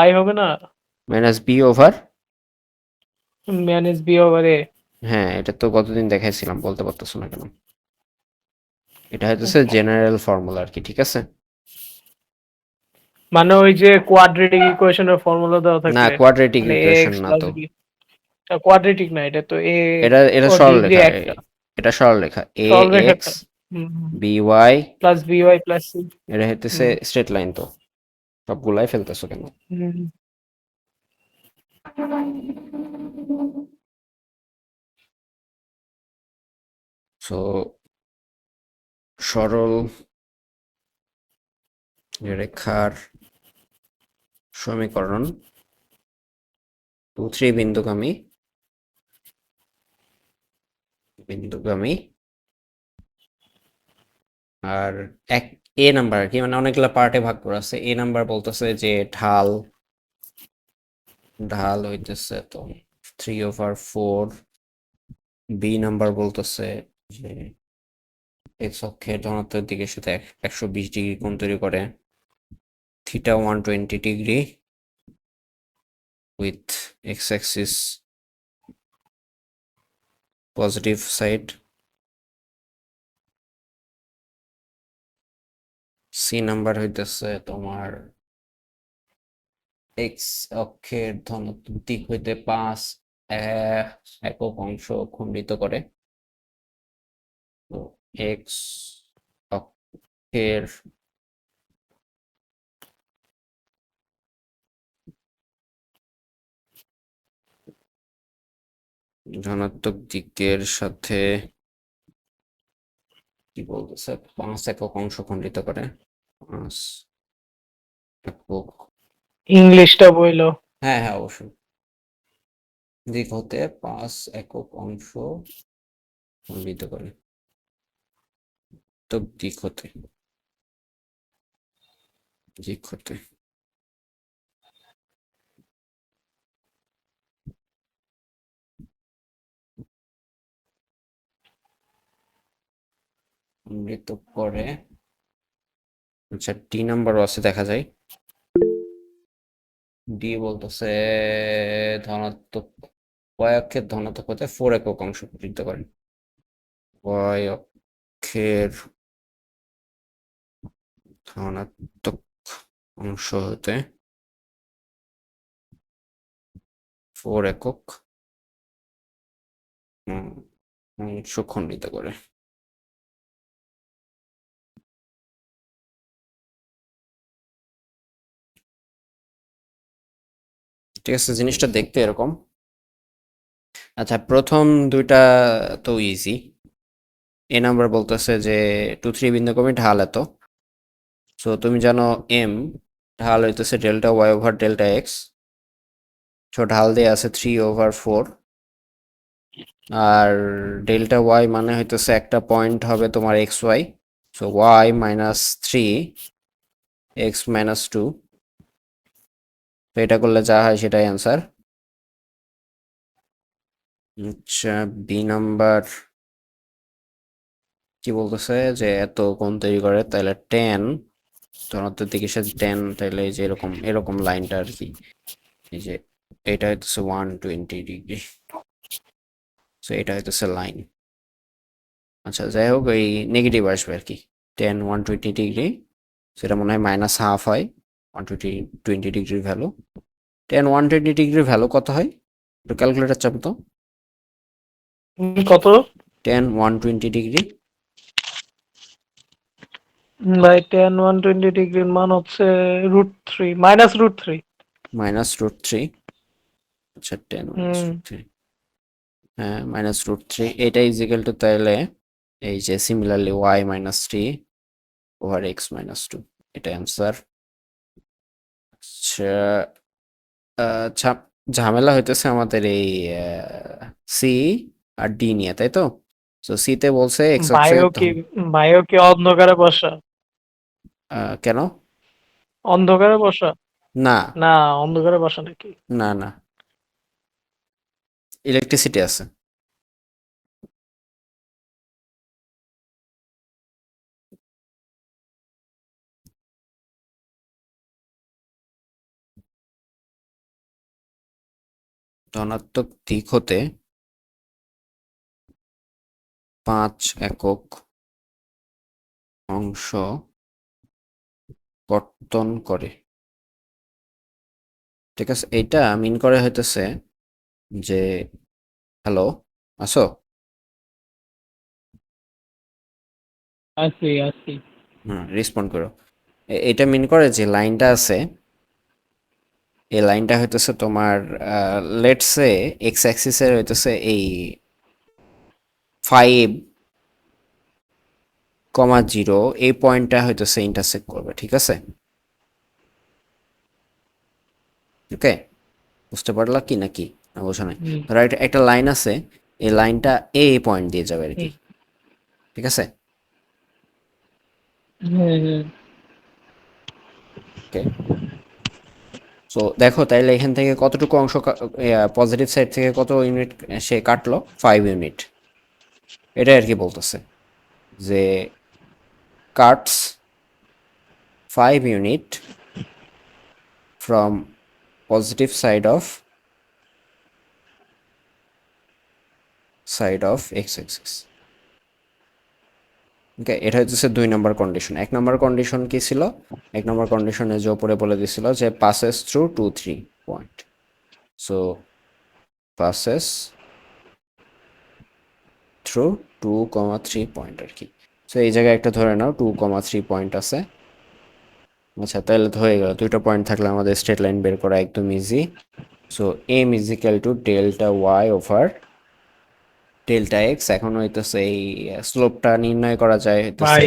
y হবে না? Minus b over, minus b over a. হ্যাঁ এটা তো কতদিন দেখাইছিলাম, বলতে পারতেছো না কেন? এটা হচ্ছে জেনারেল ফর্মুলা আর কি, ঠিক আছে? মানে ওই যে কোয়াড্রেটিক ইকুয়েশনের ফর্মুলা দেওয়া না, থাকলে কোয়াড্রেটিক মানে ইকুয়েশন এক্স না প্লাস তো। বি, কোয়াড্রেটিক না, এটা তো এ এটা ও ডিগ্রি সরলরেখা। একটা এটা সরলরেখা, এ এক্স সরলরেখাটা। B y, plus b y plus c. এটা হইতেছে স্ট্রেট লাইন, তো সবগুলাই ফেলতেছো কেন? সো সরল রেখার সমীকরণ 2 3 বিন্দুগামী আর এক এ নাম্বার আর কি, মানে অনেকগুলা পার্টে ভাগ করা আছে। এ নাম্বার বলতেছে যে ঢাল ঢাল হইতেছে তো 3/4। বি নাম্বার বলতেছে যে এক্স অক্ষের ধনাত্মক দিকের সাথে 120 ডিগ্রি কোণ তৈরি করে, theta 120 degree with x axis positive side. C number হইতেছে তোমার এক্স অক্ষের ধনাত্মক দিক হইতে 5 একক অংশ খণ্ডিত করে। তো এক্স অক্ষের ধনাত্মক দিকের সাথে কি বলতেছে, 5 একক অংশ খণ্ডিত করে। 5 একক, ইংলিশটা বইলো। হ্যাঁ হ্যাঁ অবশ্যই, দিক হতে 5 একক অংশ খণ্ডিত করে। তো দিক হতে খণ্ডিত করে। আচ্ছা, ডি নাম্বারও আছে, দেখা যায়। ডি বলতেছে ধনাত্মক y অক্ষের ধনাত্মক হতে 4 একক অংশ খণ্ডিত করে। y অক্ষের ধনাত্মক অংশ হতে 4 একক অংশ খণ্ডিত করে। ঠিক আছে, জিনিসটা দেখতে এরকম। আচ্ছা, প্রথম দুইটা তো ইজি। এ নাম্বার বলতেছে যে 2 3 বিন্দুগামী ঢাল এত। সো তুমি জানো এম ঢাল হইতেছে delta y over delta x. So ঢাল দিয়ে আছে 3/4। আর ডেল্টা ওয়াই মানে হইতেছে একটা পয়েন্ট হবে তোমার x y. So y -3 x -2। তো এটা করলে যা হয় সেটাই অ্যান্সার। আচ্ছা, বি নাম্বার কি বলতেছে যে এত কোণ তৈরি করে, তাহলে টেন ধনাত্মক দিকের সাথে 10, তাহলে এই যে এরকম এরকম লাইনটা আর কি, এই যে এটা হইতেছে 120 ডিগ্রি। সো এটা হইতেছে লাইন। আচ্ছা, যাই হোক, এই নেগেটিভ আসবে আর কি। 10 120 ডিগ্রি, সেটা মনে হয় -1/2 হয়। 120 ডিগ্রির ভ্যালু, 10 120 ডিগ্রির ভ্যালু কত হয়? একটু ক্যালকুলেটার চাপ তো। কত? 10 120 ডিগ্রি ভাই 10 120 ডিগ্রির মান হচ্ছে √3 -√3। -√3। আচ্ছা 10 মাইনাস হুম রুট থ্রি, হ্যাঁ মাইনাস রুট থ্রি, এটা ইজিক্যাল টু তাহলে এই যে similarly y minus three over x minus two, এটা অ্যান্সার। আচ্ছা ঝামেলা হইতেছে আমাদের এই সি আর ডি নিয়ে, তাই তো? সো সি তে বলছে এক্স অক্ষে বায়ো কি বায়ো কি অন্ধকারে বসা? কেন? অন্ধকারে বসা? না না, অন্ধকারে বসা নাকি? না না, ইলেকট্রিসিটি আছে। ধনাত্মক দিক হতে 5 একক অংশ কর্তন করে, ঠিক আছে? এইটা মিন করে হইতেছে যে, হ্যালো, আসো? আছি আছি। রেসপন্ড করো। এটা মিন করে যে লাইনটা আছে, এই লাইনটা হইতেছে তোমার লেটসে এক্স অ্যাক্সিসের হইতেছে এই 5,0 এই পয়েন্টটা হইতেছে ইন্টারসেক্ট করবে, ঠিক আছে? ওকে, বুঝতে পারলা কি নাকি? না বোঝো নাই? হুম ধরো একটা লাইন আছে, এই লাইনটা এ পয়েন্ট দিয়ে যাবে আর কি, হুম ঠিক আছে? হুম হুম। ওকে, সো দেখো তাইলে এখান থেকে কতটুকু অংশ পজিটিভ সাইড থেকে কত ইউনিট সে কাটলো? 5 ইউনিট, এটাই আর কি বলতেছে যে cuts 5 unit from positive side of x axis. Okay, এটা হচ্ছে 2 নম্বর কন্ডিশন। 1 নম্বর কন্ডিশন কি ছিল? 1 নম্বর কন্ডিশনে যে উপরে বলে দিছিল যে passes through 2 3 point, so passes through 2,3 point আর কি। সো এই জায়গায় একটা ধরে নাও 2,3 পয়েন্ট আছে। আচ্ছা তাহলে তো হয়ে গেল, 2টা পয়েন্ট থাকলে আমাদের স্ট্রেট লাইন বের করা একদম easy. So m is equal to delta y over delta x. এখন হইতেছে এই স্লোপটা নির্ণয় করা যায় হইতেছে, ভাই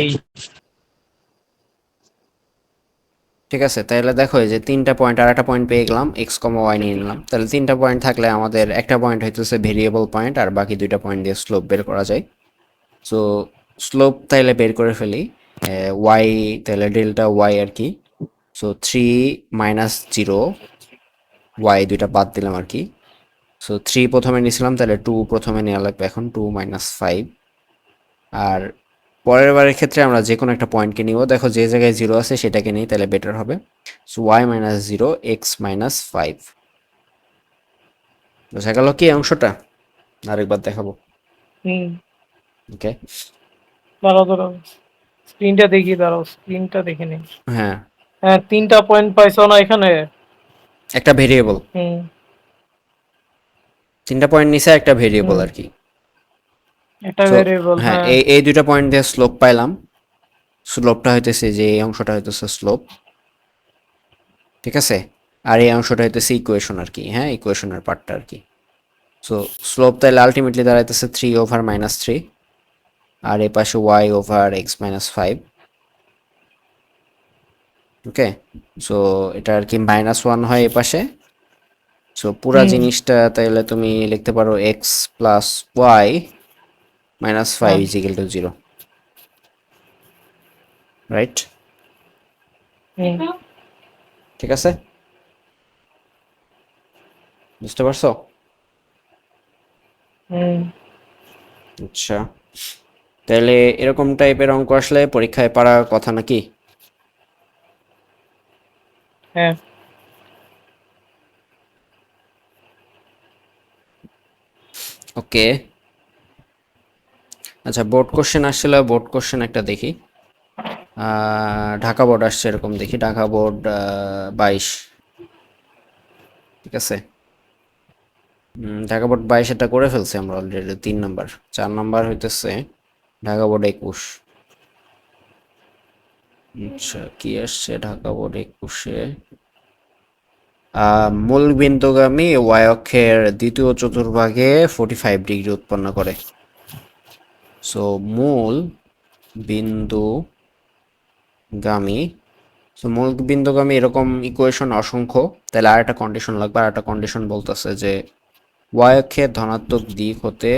ঠিক আছে? তাহলে দেখো এই যে 3টা পয়েন্ট আর একটা পয়েন্ট পেয়ে গেলাম, এক্স কমা ওয়াই নিয়ে নিলাম। তাহলে 3টা পয়েন্ট থাকলে আমাদের একটা পয়েন্ট হইতেছে ভেরিয়েবল পয়েন্ট, আর বাকি 2টা পয়েন্ট দিয়ে স্লোপ বের করা যায়। সো স্লোপ তাইলে বের করে ফেলি, ওয়াই তাহলে ডেল্টা ওয়াই আর কি। সো 3 - 0, ওয়াই 2টা বাদ দিলাম আর কি। সো 3 প্রথমে নিয়েছিলাম, তাহলে 2 প্রথমে নেওয়া লাগবে এখন, 2 - 5। আর পরের বারের ক্ষেত্রে আমরা যে কোনো একটা পয়েন্টকে নিব, দেখো যে জায়গায় 0 আছে সেটাকে নিই, তাহলে বেটার হবে। সো y - 0 x - 5, বোঝা গেল কি অংশটা? আরেকবার দেখাবো। হুম। ওকে, দাঁড়াও দাঁড়াও, স্ক্রিনটা দেখি, দাঁড়াও স্ক্রিনটা দেখে নিই। হ্যাঁ, হ্যাঁ, 3টা পয়েন্ট পাইছো না এখানে? একটা ভেরিয়েবল, হুম 3টা পয়েন্ট নিচে একটা ভেরিয়েবল হুম। আর কি। একটা সো ভেরিয়েবল, হ্যাঁ, হ্যাঁ। এই 2টা পয়েন্ট দিয়ে স্লোপ পাইলাম। স্লোপটা হইতেছে যে এই অংশটা হইতেছে স্লোপ, ঠিক আছে? আর এই অংশটা হইতেছে ইকুয়েশন আর কি, হ্যাঁ ইকুয়েশনের পার্টটা আর কি। সো স্লোপ তাহলে আলটিমেটলি দাঁড়াইতেছে 3/-3, আর এই পাশে y/x - 5। ওকে, সো এটা আর কি -1 হয় এই পাশে। সো পুরা হুম জিনিসটা তাইলে তুমি লিখতে পারো x+y - 5 হ্যাঁ = 0, রাইট? হুম ঠিক আছে, বুঝতে পারছো? হুম। আচ্ছা, তাহলে এরকম টাইপের অঙ্ক আসলে পরীক্ষায় পারার কথা নাকি? হ্যাঁ। ওকে, আচ্ছা বোর্ড কোশ্চেন আসছিল, বোর্ড কোশ্চেন একটা দেখি। ঢাকা বোর্ড আসছে এরকম দেখি, ঢাকা বোর্ড 22, ঠিক আছে? ঢাকা বোর্ড 22 এটা করে ফেলছি আমরা অলরেডি, 3 নাম্বার। 4 নাম্বার হইতেছে ঢাকা বোর্ড 21। আচ্ছা কি আসছে ঢাকা বোর্ড 21-এ? মূল বিন্দুগামী ওয়াই অক্ষের দ্বিতীয় চতুর্ভাগে 45 ডিগ্রি উৎপন্ন করে। সো মূল বিন্দুগামী মূল বিন্দুগামী এরকম ইকুয়েশন অসংখ্য। তাহলে আর একটা কন্ডিশন লাগবে। আর একটা কন্ডিশন বলতেছে যে ওয়াই অক্ষের ধনাত্মক দিক হতে,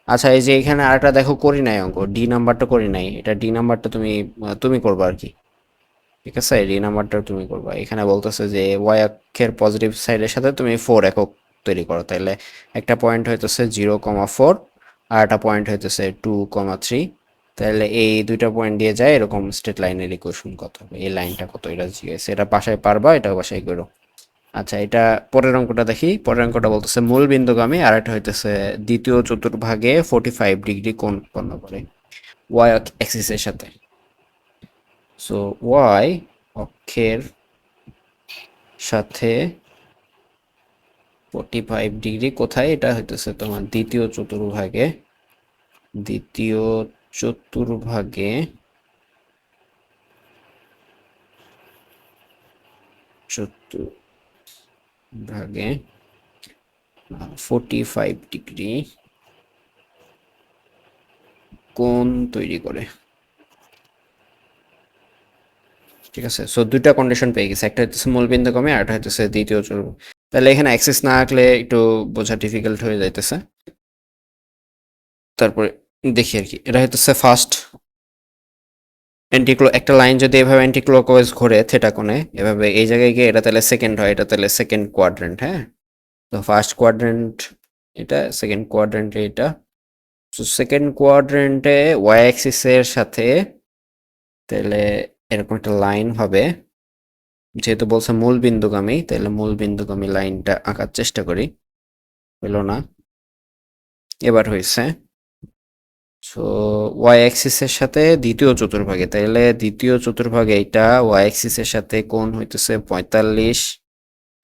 আচ্ছা এই যে এখানে আরেকটা দেখো করি নাই অঙ্ক, ডি নাম্বারটা করি নাই, এটা ডি নাম্বারটা তুমি করবা আর কি। ঠিক আছে, ডি নাম্বারটা তুমি করবা। এখানে বলতেছে যে ওয়াই অক্ষের পজিটিভ সাইডের সাথে তুমি 4 একক তৈরি করো। তাহলে একটা পয়েন্ট হইতেছে 0,4 আর একটা পয়েন্ট হইতেছে 2,3। তাহলে এই দুইটা পয়েন্ট দিয়ে যায় এরকম স্ট্রেট লাইনের ইকুয়েশন কত হবে, এই লাইনটা কত, এটা জিজ্ঞেস, এটা বাসায় পারবা, এটা বাসায় করো। আচ্ছা, এটা পরের অঙ্কটা দেখি। পরের অঙ্কটা বলতেছে মূল বিন্দুগামী আর একটা হইতেছে দ্বিতীয় চতুর্ভাগে 45 ডিগ্রি কোণ উৎপন্ন করে ওয়াই অ্যাক্সিসের সাথে। সো ওয়াই অক্ষের সাথে 45 ডিগ্রি কোথায়, এটা হইতেছে তোমার দ্বিতীয় চতুর্ভাগে। দ্বিতীয় চতুর্ভাগে চতুর্ভাগে 45 ডিগ্রি কোণ তৈরি করে। ঠিক আছে, সো দুইটা কন্ডিশন পেয়ে গেছে, একটা হচ্ছে মূল বিন্দুগামী আর একটা হচ্ছে দ্বিতীয় চতুর্ভুজ। তাহলে এখানে অ্যাক্সিস না আঁকলে একটু বোঝা ডিফিকাল্ট হয়ে যাইতেছে। তারপরে দেখি আর কি, এটা হচ্ছে ফার্স্ট অ্যান্টিক্লো, একটা লাইন যদি এভাবে অ্যান্টিক্লকওয়াইজ ঘোরে থেটা কোণে এভাবে এই জায়গায় গিয়ে, এটা তাহলে সেকেন্ড হয়, এটা তাহলে সেকেন্ড কোয়াড্রেন্ট। হ্যাঁ, তো ফার্স্ট কোয়াড্রেন্ট এটা, সেকেন্ড কোয়াড্রেন্টে এটা। তো সেকেন্ড কোয়াড্রেন্টে ওয়াই অ্যাক্সিসের সাথে তাহলে এরকম একটা লাইন হবে। যেহেতু বলছে মূল বিন্দুগামী, তাহলে মূল বিন্দুগামী লাইনটা আঁকার চেষ্টা করি। হলো না, এবার হয়েছে। সো ওয়াই অ্যাক্সিসের সাথে দ্বিতীয় চতুর্ভাগে, তাহলে দ্বিতীয় চতুর্ভাগে এটা ওয়াই অ্যাক্সিসের সাথে কোণ হইতেছে 45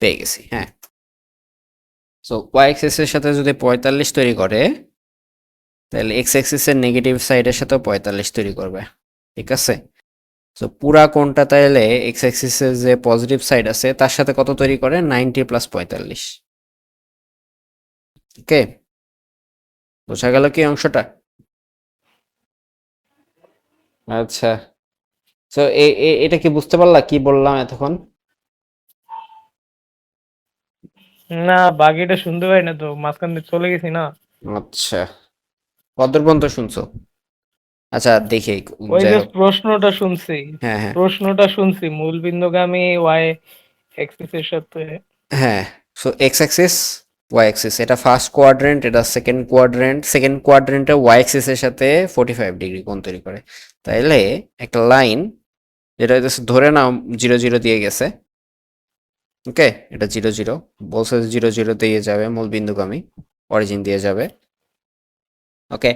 পেয়ে গেছি। হ্যাঁ, সো ওয়াই অ্যাক্সিসের সাথে যদি 45 তৈরি করে, তাহলে এক্স অ্যাক্সিসের নেগেটিভ সাইডের সাথেও 45 তৈরি করবে। ঠিক আছে, তো পুরা কোণটা তাহলে এক্স অ্যাক্সিসের যে পজিটিভ সাইড আছে তার সাথে কত তৈরি করে, 90 প্লাস 45। ওকে, বোঝা গেল কি অংশটা? আচ্ছা, তো এটা কি বুঝতে পারলা কি বললাম এতক্ষণ? না, বাকিটা শুনতে পাই না তো, মাঝখান দিয়ে চলে গেছি না। আচ্ছা, কতদূর পর্যন্ত শুনছো? আচ্ছা দেখি, ওই যাই যে হোক। প্রশ্নটা শুনছি, হ্যাঁ হ্যাঁ প্রশ্নটা শুনছি মূল বিন্দুগামী ওয়াই এক্সিসের সাথে। হ্যাঁ, so x axis y axis, এটা ফার্স্ট কোয়াড্রেন্ট, এটা সেকেন্ড কোয়াড্রেন্ট। সেকেন্ড কোয়াড্রেন্টে ওয়াই অ্যাক্সিসের সাথে 45 ডিগ্রি কোণ তৈরি করে। তাইলে একটা লাইন যেটা হইতেছে, ধরে নাও 0 0 দিয়ে গেছে। ওকে, এটা 0 0 বলছে, 0 0 দিয়ে যাবে মূল বিন্দুগামী, অরিজিন দিয়ে যাবে। ওকে,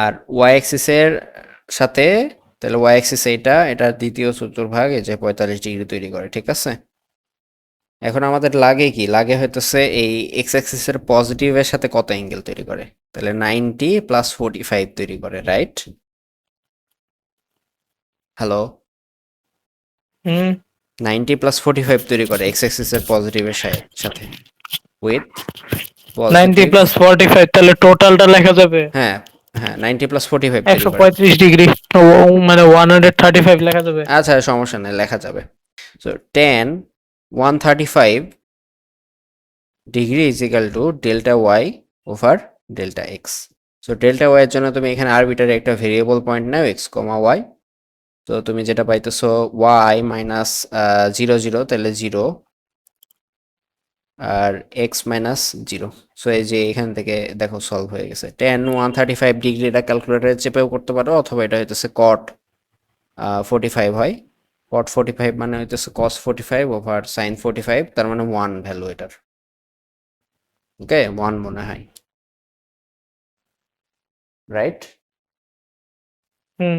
আর ওয়াই অ্যাক্সিসের সাথে, তাহলে ওয়াই অ্যাক্সিস এইটা, এটা দ্বিতীয় চতুর্ভাগ এই যে 45 ডিগ্রি তৈরি করে। ঠিক আছে, এখন আমাদের লাগে কি, লাগে হইতেছে এই এক্স অ্যাক্সিসের পজিটিভের সাথে কত অ্যাঙ্গেল তৈরি করে। তাহলে 90 প্লাস 45 তৈরি করে, রাইট? হ্যালো, হুম, 90 প্লাস 45 তৈরি করে এক্স অ্যাক্সিসের পজিটিভের সাথে, উইথ 90 পজিটিভ। প্লাস 45, তাহলে টোটালটা লেখা যাবে হ্যাঁ হ্যাঁ, 90 প্লাস 45 তৈরি করে। 135 ডিগ্রি, মানে 135 লেখা যাবে। আচ্ছা, সমস্যা নেই, লেখা যাবে। So tan 135 degree is equal to delta y over delta x. So delta y এর জন্য তুমি এখানে আরবিটারি একটা ভেরিয়েবল পয়েন্ট নাও, এক্স কমা ওয়াই। তো তুমি যেটা পাইতেছো ওয়াই মাইনাস 0 0, তাহলে 0, আর এক্স মাইনাস 0। সো এই যে এখান থেকে দেখো সলভ হয়ে গেছে। 135 ডিগ্রি এটা ক্যালকুলেটারে চেপেও করতে পারো, অথবা এটা হইতেছে কট 45 হয়। কট 45 মানে হইতেছে কস 45 ওভার সাইন 45, তার মানে 1 ভ্যালু এটার। ওকে, 1 মনে হয়, রাইট? হুম,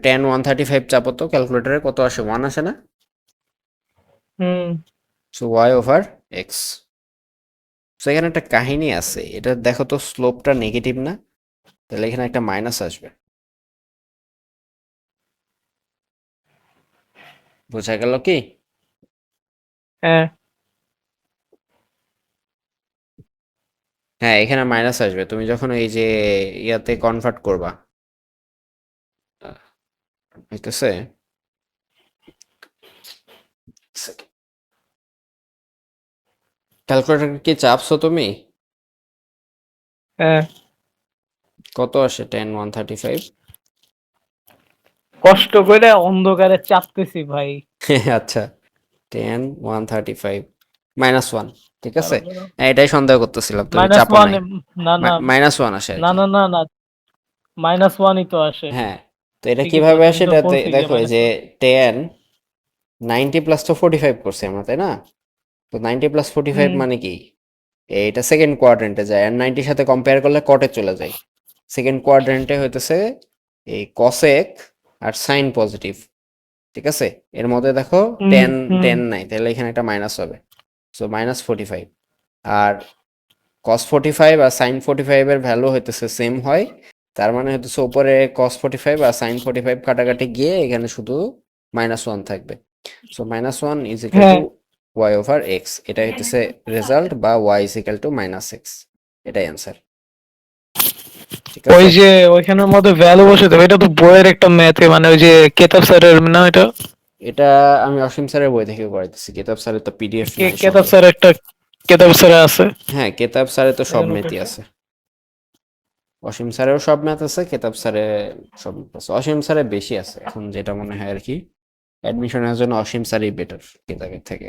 টেন 135 চাপো তো ক্যালকুলেটারে, কত আসে, 1 আসে না? হুম। So y over x. So এখানে একটা কাহিনী আছে, এটা দেখো তো, স্লোপটা নেগেটিভ না? তাহলে এখানে একটা মাইনাস আসবে। বোঝা গেল কি? হ্যাঁ হ্যাঁ, এখানে মাইনাস আসবে তুমি যখন এই যে ইয়াতে কনভার্ট করবা। আহ, হইতেছে ক্যালকুলেটর কি চাপছো তুমি? হ্যাঁ কত আসে 10 135? কষ্ট করে অন্ধকারে চাপতেছি ভাই। আচ্ছা, 10 135 -1, ঠিক আছে। দাঁড়াও দাঁড়াও, হ্যাঁ, এটাই সন্দেহ করতেছিলাম তুমি মাইনাস চাপো ওয়ান। নাই। না না -1 আসে আর না কি। না না না, -1ই তো আসে। হ্যাঁ, তো এটা ঠিকই তো কিভাবে তুমি আসে তো এটা বলছি যে দেখো, এই যে -1। 10 90 প্লাস তো 45 করছি আমরা, তাই না? তো 90 প্লাস 45 হুম মানে কি? এটা সেকেন্ড কোয়াড্রেন্টে যায়, আর 90 সাথে কম্পেয়ার করলে কটে চলে যায়। সেকেন্ড কোয়াড্রেন্টে হইতেছে এই কসেক আর সাইন পজিটিভ, ঠিক আছে। এর মধ্যে দেখো হুম টেন হুম টেন নাই, তাহলে এখানে একটা মাইনাস হবে। সো -45। আর cos 45 আর sin 45 এর ভ্যালু হইতেছে সেম হয়। তার মানে হইতেছে উপরে cos 45 আর sin 45 কাটাকাটি গিয়ে এখানে শুধু -1 থাকবে। সো -1 ইজ ইকাল টু হ্যাঁ, ওয়াই ওভার এক্স, এটা হইতেছে রেজাল্ট, বা y is equal to -x। এটাই অ্যান্সার, ঠিক ওই আছে। যে ওইখানের মধ্যে ভ্যালু বসে দেবে, এটা তো বইয়ের একটা ম্যাথে, মানে ওই যে কেতাব স্যারের না এটা? এটা আমি অসীম স্যারের বই থেকে করাইতেছি, কেতাব স্যারের তো পিডিএফ নাই কেতাব সঙ্গে। স্যার একটা, কেতাব স্যারে আছে। হ্যাঁ, কেতাব স্যারে তো সব এখানে ম্যাথই উঠেছে। আছে। অসীম স্যারেও সব ম্যাথ আছে, কেতাব স্যারে সব ম্যাথ আছে। অসীম স্যারে বেশি আছে এখন, যেটা মনে হয় আর কি। অ্যাডমিশনের জন্য অসীম স্যারই বেটার কেতাবের থেকে।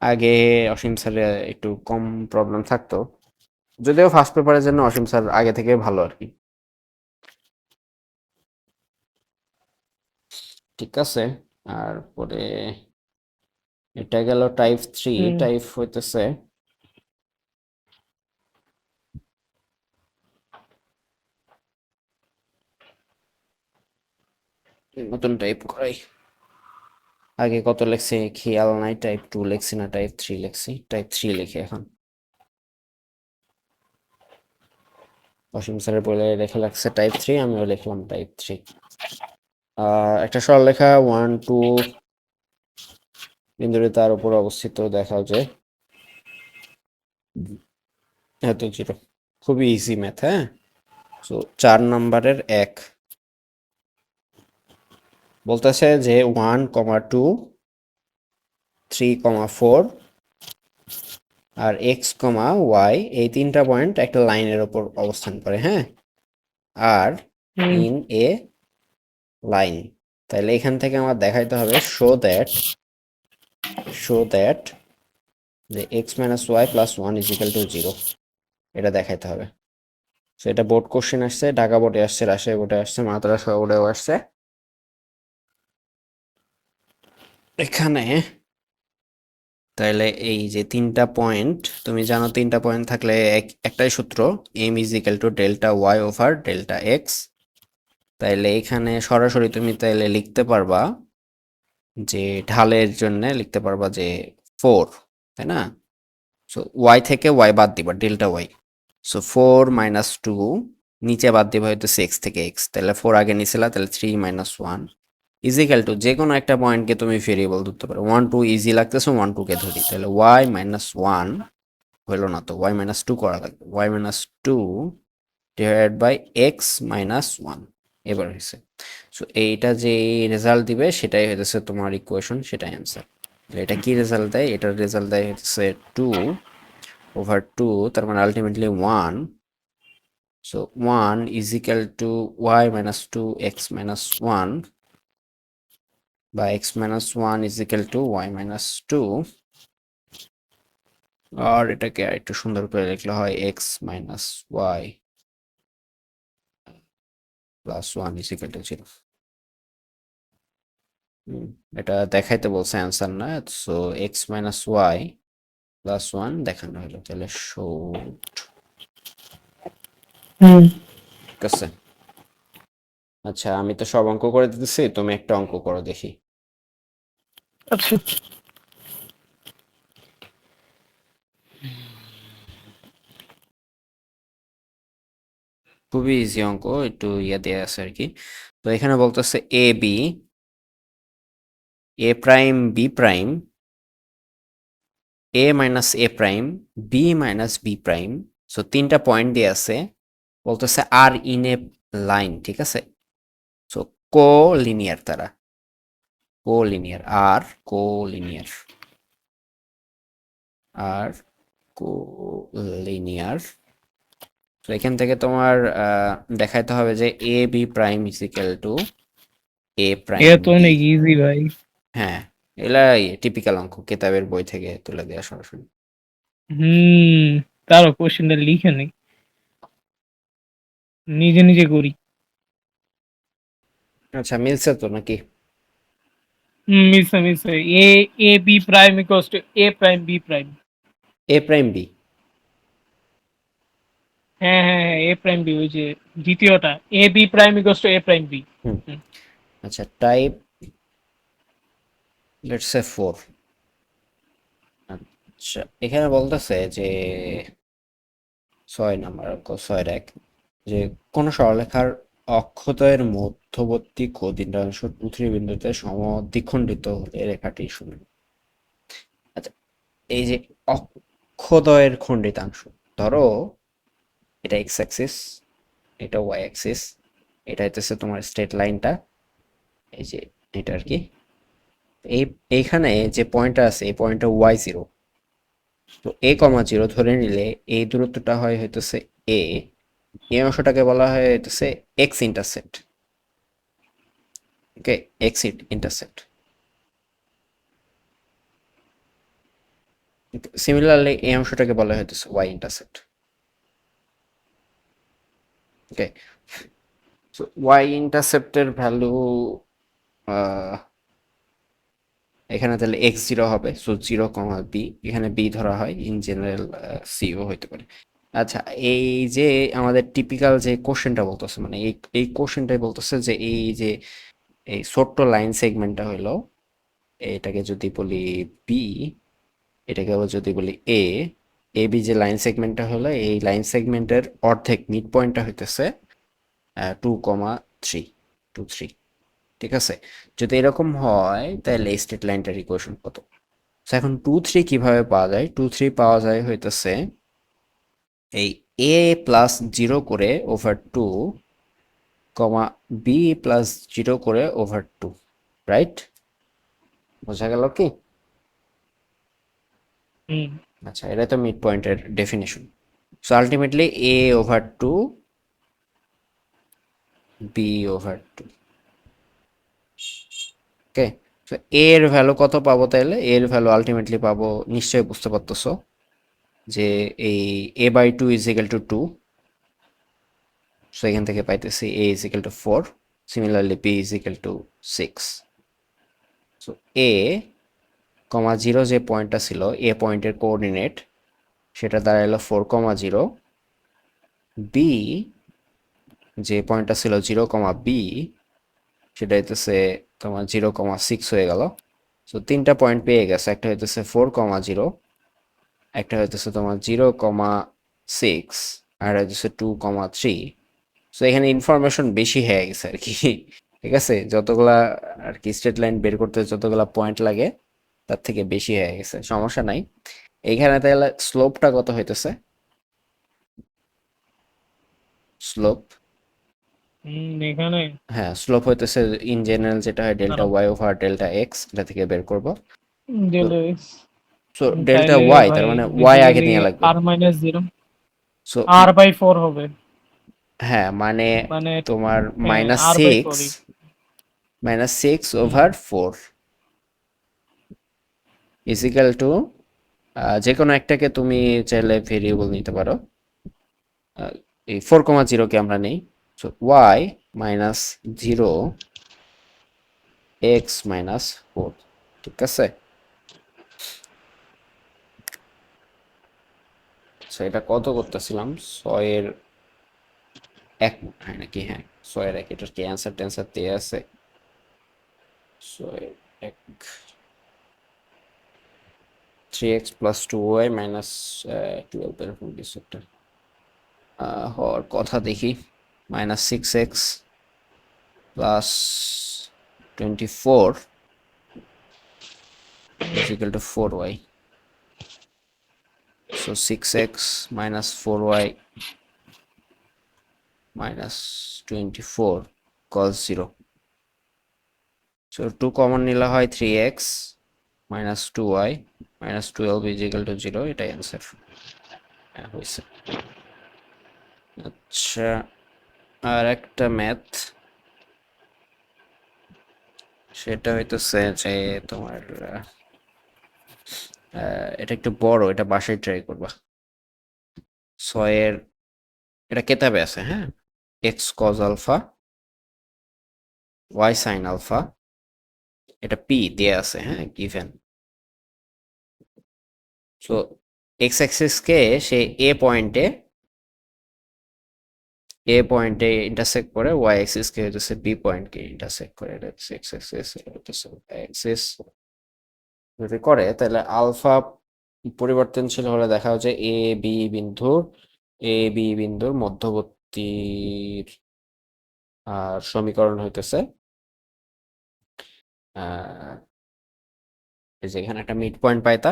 আগে অসীম স্যারে একটু কম প্রবলেম থাকতো, যদিও ফার্স্ট পেপারের জন্য অসীম স্যার আগে থেকে ভালো আর কি। ঠিক আছে। আর পরে এটা গেল টাইপ 3। হুম টাইপ হইতেছে নতুন টাইপ করাই। আগে কত লেখছি খেয়াল নাই, টাইপ 2 লেখছি না টাইপ 3 লেখছি, টাইপ 3 লিখি এখন। অসীম স্যারের বলে লেখা লাগছে টাইপ 3, আমিও লিখলাম টাইপ 3। একটা সরলরেখা 1 2 বিন্দুটি তার উপর অবস্থিত, দেখাও যে এত জিরো। খুবই ইজি ম্যাথ, হ্যাঁ। সো 4 নম্বরের 1 বলতেছে যে 1 2 3 4 আর x, y এই তিনটা পয়েন্ট একটা লাইনের ওপর অবস্থান করে, হ্যাঁ। আর হুম ইন এ লাইন, তাহলে এখান থেকে আমার দেখাইতে হবে শো দ্যাট যে x - y + 1 = 0, এটা দেখাইতে হবে। তো এটা বোর্ড কোশ্চেন আসছে, ঢাকা বোর্ডে আসছে, রাজশাহী বোর্ডে আসছে, মাদ্রাসা বোর্ডেও আসছে। এখানে তাইলে এই যে তিনটা পয়েন্ট তুমি জানো, তিনটা পয়েন্ট থাকলে একটাই সূত্র, m = Δy/Δx। তাইলে এখানে সরাসরি তুমি তাইলে লিখতে পারবা যে ঢালের জন্য লিখতে পারবা যে 4, তাই না? সো ওয়াই থেকে ওয়াই বাদ দিবা, Δy। সো 4 - 2 নিচে বাদ দিবা হয়তো 6 থেকে x, তাহলে 4 আগে নিছিলা, তাহলে 3 - 1 = যে কোনো একটা পয়েন্টকে তুমি ভেরিয়েবল ধরতে পারো। 1 2 ইজি লাগতেছে, 1 2 কে ধরি, তাহলে y - 1 হইলো না, তো y - 2 করা লাগবে। y - 2 ডিভাইডেড বাই x - 1, এবার হয়েছে। সো এইটা যে রেজাল্ট দিবে সেটাই হইতেছে তোমার ইকুয়েশন, সেটাই অ্যান্সার। এটা কি রেজাল্ট দেয়? এটার রেজাল্ট দেয় হচ্ছে 2/2, তার মানে আলটিমেটলি 1। সো 1 = y - 2 x - 1, বা x - 1 y - 2। আর এটাকে একটু সুন্দর করে লিখলে হয় x - y + 1 = 0। এটা দেখাইতে বলছে, অ্যান্সার না। সো x - y + 1 দেখানো হলো, তাহলে শোট। হুম ঠিক আছে। আচ্ছা, আমি তো সব অঙ্ক করে দিতেছি, তুমি একটা অঙ্ক করো দেখি। আচ্ছা। খুবই ইজি অঙ্ক, একটু ইয়ে দেয়া আছে আর কি। তো এখানে বলতেছে a b a prime b prime, a minus a prime, b minus b prime. So তিনটা পয়েন্ট দিয়ে আছে, বলতেছে আর ইন এ লাইন, ঠিক আছে। সো কো লিনিয়ার, তারা কো লিনিয়ার, কো লিনিয়ার, আর কো লিনিয়ার। তো এখান থেকে তোমার দেখাইতে হবে যে এ b prime is equal two a prime এটা তো বি। অনেক ইজি ভাই। হ্যাঁ, এগুলা টিপিক্যাল অঙ্ক, কিতাবের বই থেকে তুলে দেওয়া সরাসরি। হুম, তারও কোশ্চেনটা লিখে নেই, নিজে নিজে করি। আচ্ছা, মিলছে তো নাকি? মিলছে মিলছে। A a b prime equals to a prime b prime. A prime b. হ্যাঁ হ্যাঁ হ্যাঁ, এ প্রাইম বি, ওই যে দ্বিতীয়টা, a b prime equals to a prime b. হুম। আচ্ছা, টাইপ লেটস সে 4। আচ্ছা, এখানে বলতেছে যে 6 নাম্বার অঙ্ক, 6-1, যে কোন সরলরেখার অক্ষদ্বয়ের মধ্যবর্তী ক্ষুদ্রাংশ 2-3 বিন্দুতে সমদ্বিখণ্ডিত হলে রেখাটি শূন্য। আচ্ছা, এই যে অক্ষদ্বয়ের খণ্ডিতাংশ, ধরো এটা এক্স অ্যাক্সিস, এটা ওয়াই অ্যাক্সিস, এটা হইতেছে তোমার স্ট্রেট লাইনটা, এই যে এটা আর কি। এই এইখানে যে পয়েন্টটা আছে, এই পয়েন্টটা y0। তো a, 0 ধরে নিলে এই দূরত্বটা হয় হইতেছে a, এই অংশটাকে বলা হয় হইতেছে x ইন্টারসেপ্ট। ওকে, x ইন্টারসেপ্ট। সিমিলারলি এই অংশটাকে বলা হয় হইতেছে y ইন্টারসেপ্ট। ওকে, সো y ইন্টারসেপ্টের ভ্যালু এখানে তাহলে x0 হবে, সো 0, b, এখানে b ধরা হয়, ইন জেনারেল সিও হইতে পারে। আচ্ছা, এই যে আমাদের টিপিক্যাল যে কোশ্চেনটা বলতেছে, মানে এই এই কোশ্চেনটাই বলতেছে যে এই যে এই ছোট্ট লাইন সেগমেন্টটা হইলো, এটাকে যদি বলি বি, এটাকে আবার যদি বলি এ, এ বি যে লাইন সেগমেন্টটা হলো, এই লাইন সেগমেন্টের অর্ধেক মিড পয়েন্টটা হইতেছে 2,3, 2,3, ঠিক আছে। যদি এরকম হয় তাহলে এই স্ট্রেট লাইনটার ইকুয়েশন কত? So, এখন 2,3 কিভাবে পাওয়া যায়? 2,3 পাওয়া যায় হইতেছে এই a প্লাস 0 করে ওভার 2, কমা বি প্লাস 0 করে ওভার 2, রাইট? বোঝা গেল কি? হুম। আচ্ছা, এটা তো মিড পয়েন্টের definition. So ultimately a over 2, b over 2। Okay, তো এর ভ্যালু কত পাবো তাহলে? এর ভ্যালু আলটিমেটলি পাবো, নিশ্চয়ই বুঝতে পারতেছো, যে এই a/2 is equal two 2। So এখান থেকে পাইতেছি a is equal two 4, similarly b is equal two 6। So a, 0 যে পয়েন্টটা ছিল, এ পয়েন্টের কোঅর্ডিনেট, সেটা দাঁড়াইলো 4, 0। বি যে পয়েন্টটা ছিল 0, b, সেটা হইতেছে তোমার 0, 6 হয়ে গেল। সো তিনটা পয়েন্ট পেয়ে গেছে, একটা হইতেছে 4, 0, একটা হইতেছে তোমার 0, 6, আর হইতেছে 2, 3। সো এখানে ইনফরমেশন বেশি হয়ে গেছে আর কি। ঠিক আছে, যতগুলা আর কি স্ট্রেট লাইন বের করতে যতগুলা পয়েন্ট লাগে, তার থেকে বেশি হয়ে গেছে, সমস্যা নাই। এইখানে তাহলে স্লোপটা কত হইতেছে? স্লোপ, এখানে হ্যাঁ, স্লোপ হইতেছে ইন জেনারেল যেটা হয় ডেল্টা দাঁড়াও, ওয়াই ওভার ডেল্টা এক্স, এটা থেকে বের করব। তো ডেল সো ডেল্টা তাইলে ওয়াই, তার ভাই মানে ওয়াই আগে বেসিক্যালি নেওয়া লাগবে। r-0, সো r/4 হবে। হ্যাঁ, মানে মানে তোমার হ্যাঁ, minus r/4 six, over 4 is equal to, যে কোনো একটাকে তুমি চাইলে ভেরিয়েবল নিতে পারো। এই 4, 0কে আমরা নেই। সো ওয়াই মাইনাস 0, x-4, ঠিক আছে। সো এটা কত করতেছিলাম? 6-1 হয় নাকি? হ্যাঁ, 6-1, এটার কি অ্যান্সার ট্যান্সার দিয়ে আছে? 6-1, 3x প্লাস 2y মাইনাস 12, এরকম কিছু একটা হওয়ার কথা দেখি। -6x plus 24 is equal to 4y. So 6x minus 4y minus 24 equals 0. So 2 common নিলে হয় 3x minus 2y minus 12 is equal to 0. এটাই অ্যান্সার হয়েছে। আচ্ছা, আর একটা ম্যাথ, সেটা হইতেছে যে তোমার এটা একটু বড়, এটা বাসায় ট্রাই করবা। 6 এটা কেতাবে আছে, হ্যাঁ, x cos alpha y sin alpha, এটা পি দিয়ে আছে, হ্যাঁ, গিভেন। সো এক্স অ্যাক্সিসকে সে এ পয়েন্টে ইন্টারসেক্ট করে, ওয়াই অ্যাক্সিসকে হচ্ছে বি পয়েন্টকে ইন্টারসেক্ট করে। এটা হচ্ছে এক্স অ্যাক্সিস, এটা হচ্ছে ওয়াই অ্যাক্সিস। যদি করে তাহলে আলফা পরিবর্তনশীল হলে দেখা হচ্ছে এ বি বিন্দুর মধ্যবর্তী সমীকরণ হইতেছে এই যে এখানে একটা মিড পয়েন্ট পাইতা,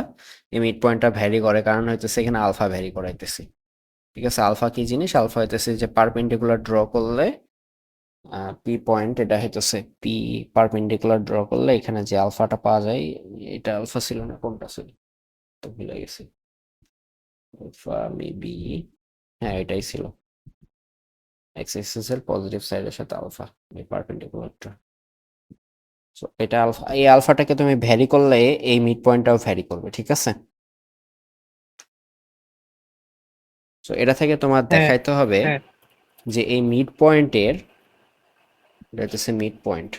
এই মিড পয়েন্টটা ভ্যারি করে, কারণ হইতেছে এখানে আলফা ভ্যারি করাইতেছি। ঠিক আছে, আলফা কি জিনিস? আলফা হইতেছে যে পারপেন্ডিকুলার ড্র করলে পি পয়েন্ট, এটা হইতেছে পি পারপেন্ডিকুলার ড্র করলে এখানে যে আলফাটা পাওয়া যায়, এটা আলফা ছিল না, কোনটা ছিল তো ভুলে গেছি। আলফা মেবি, হ্যাঁ এটাই ছিল, এক্স অ্যাক্সিস এর পজিটিভ সাইডের সাথে আলফা এই পারপেন্ডিকুলারটা। সো এটা আলফা, এই আলফাটাকে তুমি ভ্যারি করলে এই মিড পয়েন্টটাও ভ্যারি করবে, ঠিক আছে? সো এটা থেকে তোমার হ্যাঁ দেখাইতে হবে হ্যাঁ যে এই মিড পয়েন্টের, এটা হচ্ছে mid point.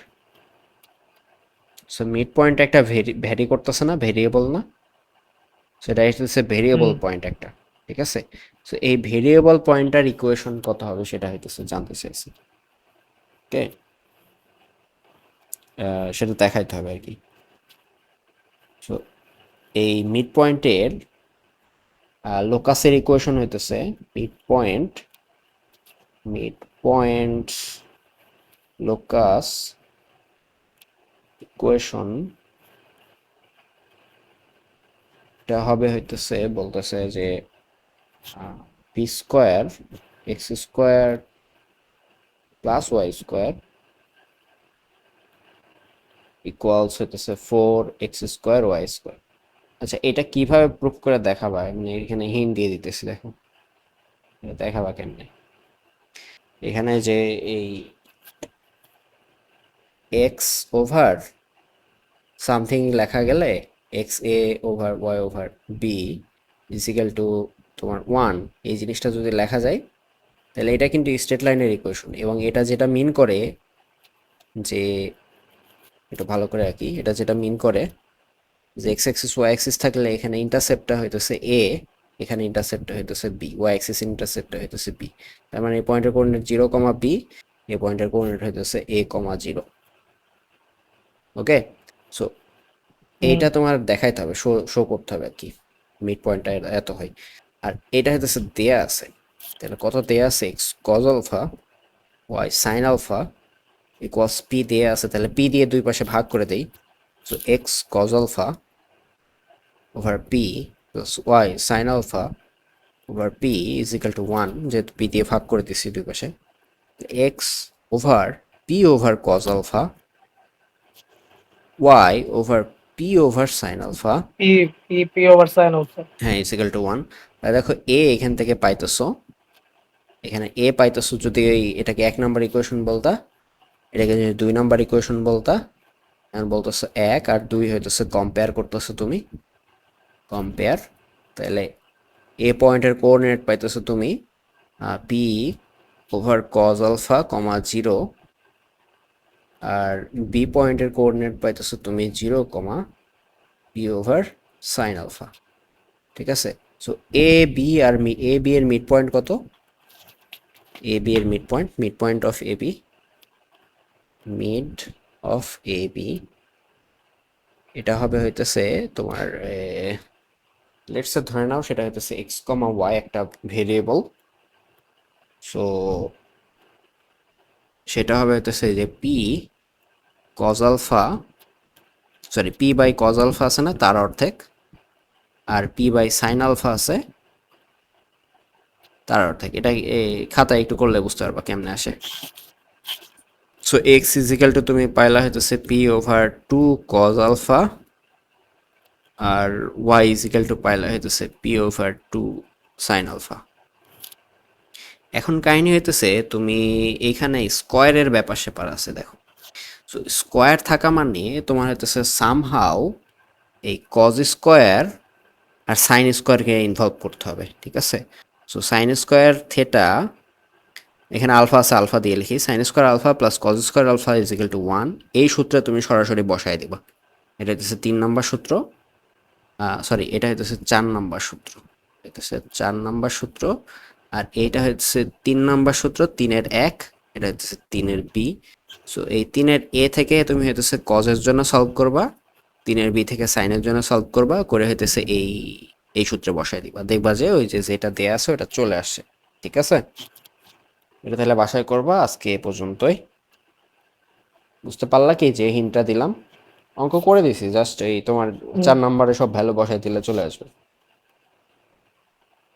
So mid point একটা ভ্যারি করতেছে না, ভেরিয়েবল না, সেটা হচ্ছে ভেরিয়েবল হুম পয়েন্ট একটা, ঠিক আছে? সো এই ভেরিয়েবল পয়েন্টটার ইকুয়েশন কত হবে সেটা হইতেছে জানতে চাইছি। ওকে, সেটা দেখাইতে হবে আর কি। সো এই মিড পয়েন্টের লোকাসের ইকুয়েশন হইতেছে মিড পয়েন্ট লোকাস ইকুয়েশন, এটা হবে হইতেছে, বলতেছে যে P square x square plus y square equals হইতেছে 4x² y²। আচ্ছা, এটা কিভাবে প্রুফ করে দেখাবা? মানে এখানে হিন্ট দিয়ে দিতেছি, দেখো এটা দেখাবা কেমনে। এখানে যে এই এক্স ওভার সামথিং লেখা গেলে x a over y over b equal to তোমার 1, এই জিনিসটা যদি লেখা যায় তাহলে এটা কিন্তু স্ট্রেট লাইনের ইকুয়েশন। এবং এটা যেটা মিন করে যে, এটা ভালো করে আঁকি, এটা যেটা মিন করে যে এক্স অ্যাক্সিস ওয়াই অ্যাক্সিস থাকলে এখানে ইন্টারসেপ্টটা হইতেছে এ, এখানে ইন্টারসেপ্টটা হইতেছে বি, ওয়াই অ্যাক্সিস ইন্টারসেপ্টটা হইতেছে বি। তার মানে এই পয়েন্টের কোঅর্ডিনেট 0, বি, এই পয়েন্টের কোঅর্ডিনেট হইতেছে a, 0। ওকে, সো হুম এইটা তোমার দেখাইতে হবে, শো করতে হবে আর কি, মিড পয়েন্টটা এত হয়। আর এটা হইতেছে দেয়া আছে, তাহলে কত দেয়া আছে? X cos alpha y sin alpha equals P দেয়া আছে, তাহলে পি দিয়ে দুই পাশে ভাগ করে দেই। So x cos alpha over P plus y sin alpha over P is equal to 1, যেহেতু পি দিয়ে ভাগ করে দিচ্ছি দুই পাশে। X over P over cos alpha y over P over sin alpha, P P P over sin alpha. হ্যাঁ, is equal to 1। তাহলে দেখো এ এখান থেকে পাইতেছো, এখানে এ পাইতেছো, যদি এটাকে 1 নম্বর ইকুয়েশন বলতা, এটাকে যদি 2 নম্বর ইকুয়েশন বলতা, এখন বলতেছো 1 আর 2 হইতেছে কম্পেয়ার করতেছো তুমি, কম্পেয়ার। তাহলে এ পয়েন্টের কোঅর্ডিনেট পাইতেছো তুমি P over cos alpha comma 0, আর বি পয়েন্টের কোঅর্ডিনেট পাইতেছো তুমি 0, পি ওভার সাইন আলফা, ঠিক আছে? সো এ বি এর মিড পয়েন্ট কত? এ বি এর mid point of A B, এটা হবে হইতেছে তোমার, লেটস ধরে নাও সেটা হইতেছে x, y একটা ভেরিয়েবল। সো সেটা হবে হইতেছে যে P cos alpha sorry P by cos alpha আছে না তার অর্ধেক, আর পি বাই সাইন আলফা আছে তার অর্ধেক। এটা খাতায় একটু করলে বুঝতে পারবা কেমনে আসে। সো এক্স ইজিক্যাল টু তুমি পাইলা হইতেছে p over two cos alpha, আর ওয়াই ইজিক্যাল টু পাইলা হইতেছে p over two sine alpha. এখন কাহিনী হইতেছে তুমি এইখানে স্কোয়ারের ব্যাপার স্যাপার আছে দেখো। সো স্কোয়ার থাকা মানে তোমার হইতেছে সামহাও এই কজ স্কোয়ার আর সাইন স্কোয়ারকে ইনভলভ করতে হবে, ঠিক আছে? সো সাইন স্কোয়ার থেটা, এখানে আলফা আছে আলফা দিয়ে লিখি, sin square alpha plus cos square alpha is equal to 1। এই সূত্রে তুমি সরাসরি বসায় দিবা। এটা হচ্ছে 3 নম্বর সূত্র, সরি এটা হচ্ছে 4 নম্বর সূত্র, এটা হচ্ছে 4 নম্বর সূত্র, আর এইটা হচ্ছে 3 নম্বর সূত্র, 3-এর 1, এটা হচ্ছে 3-এর বি। সো এই 3-এর এ থেকে তুমি হইতেছে কজের জন্য সলভ করবা, 3-এর বি থেকে সাইনের জন্য সলভ করবা, করে হইতেছে এই সূত্রে বসায় দিবা, দেখবা যে ওই যে যেটা দেয়া আছে ওটা চলে আসছে, ঠিক আছে? এটা তাহলে বাসায় করবা। আজকে এ পর্যন্তই। বুঝতে পারলা কি যে হিন্টটা দিলাম? অঙ্ক করে দিছি, জাস্ট এই তোমার 4 নম্বরে সব ভ্যালু বসাই দিলে চলে আসবে।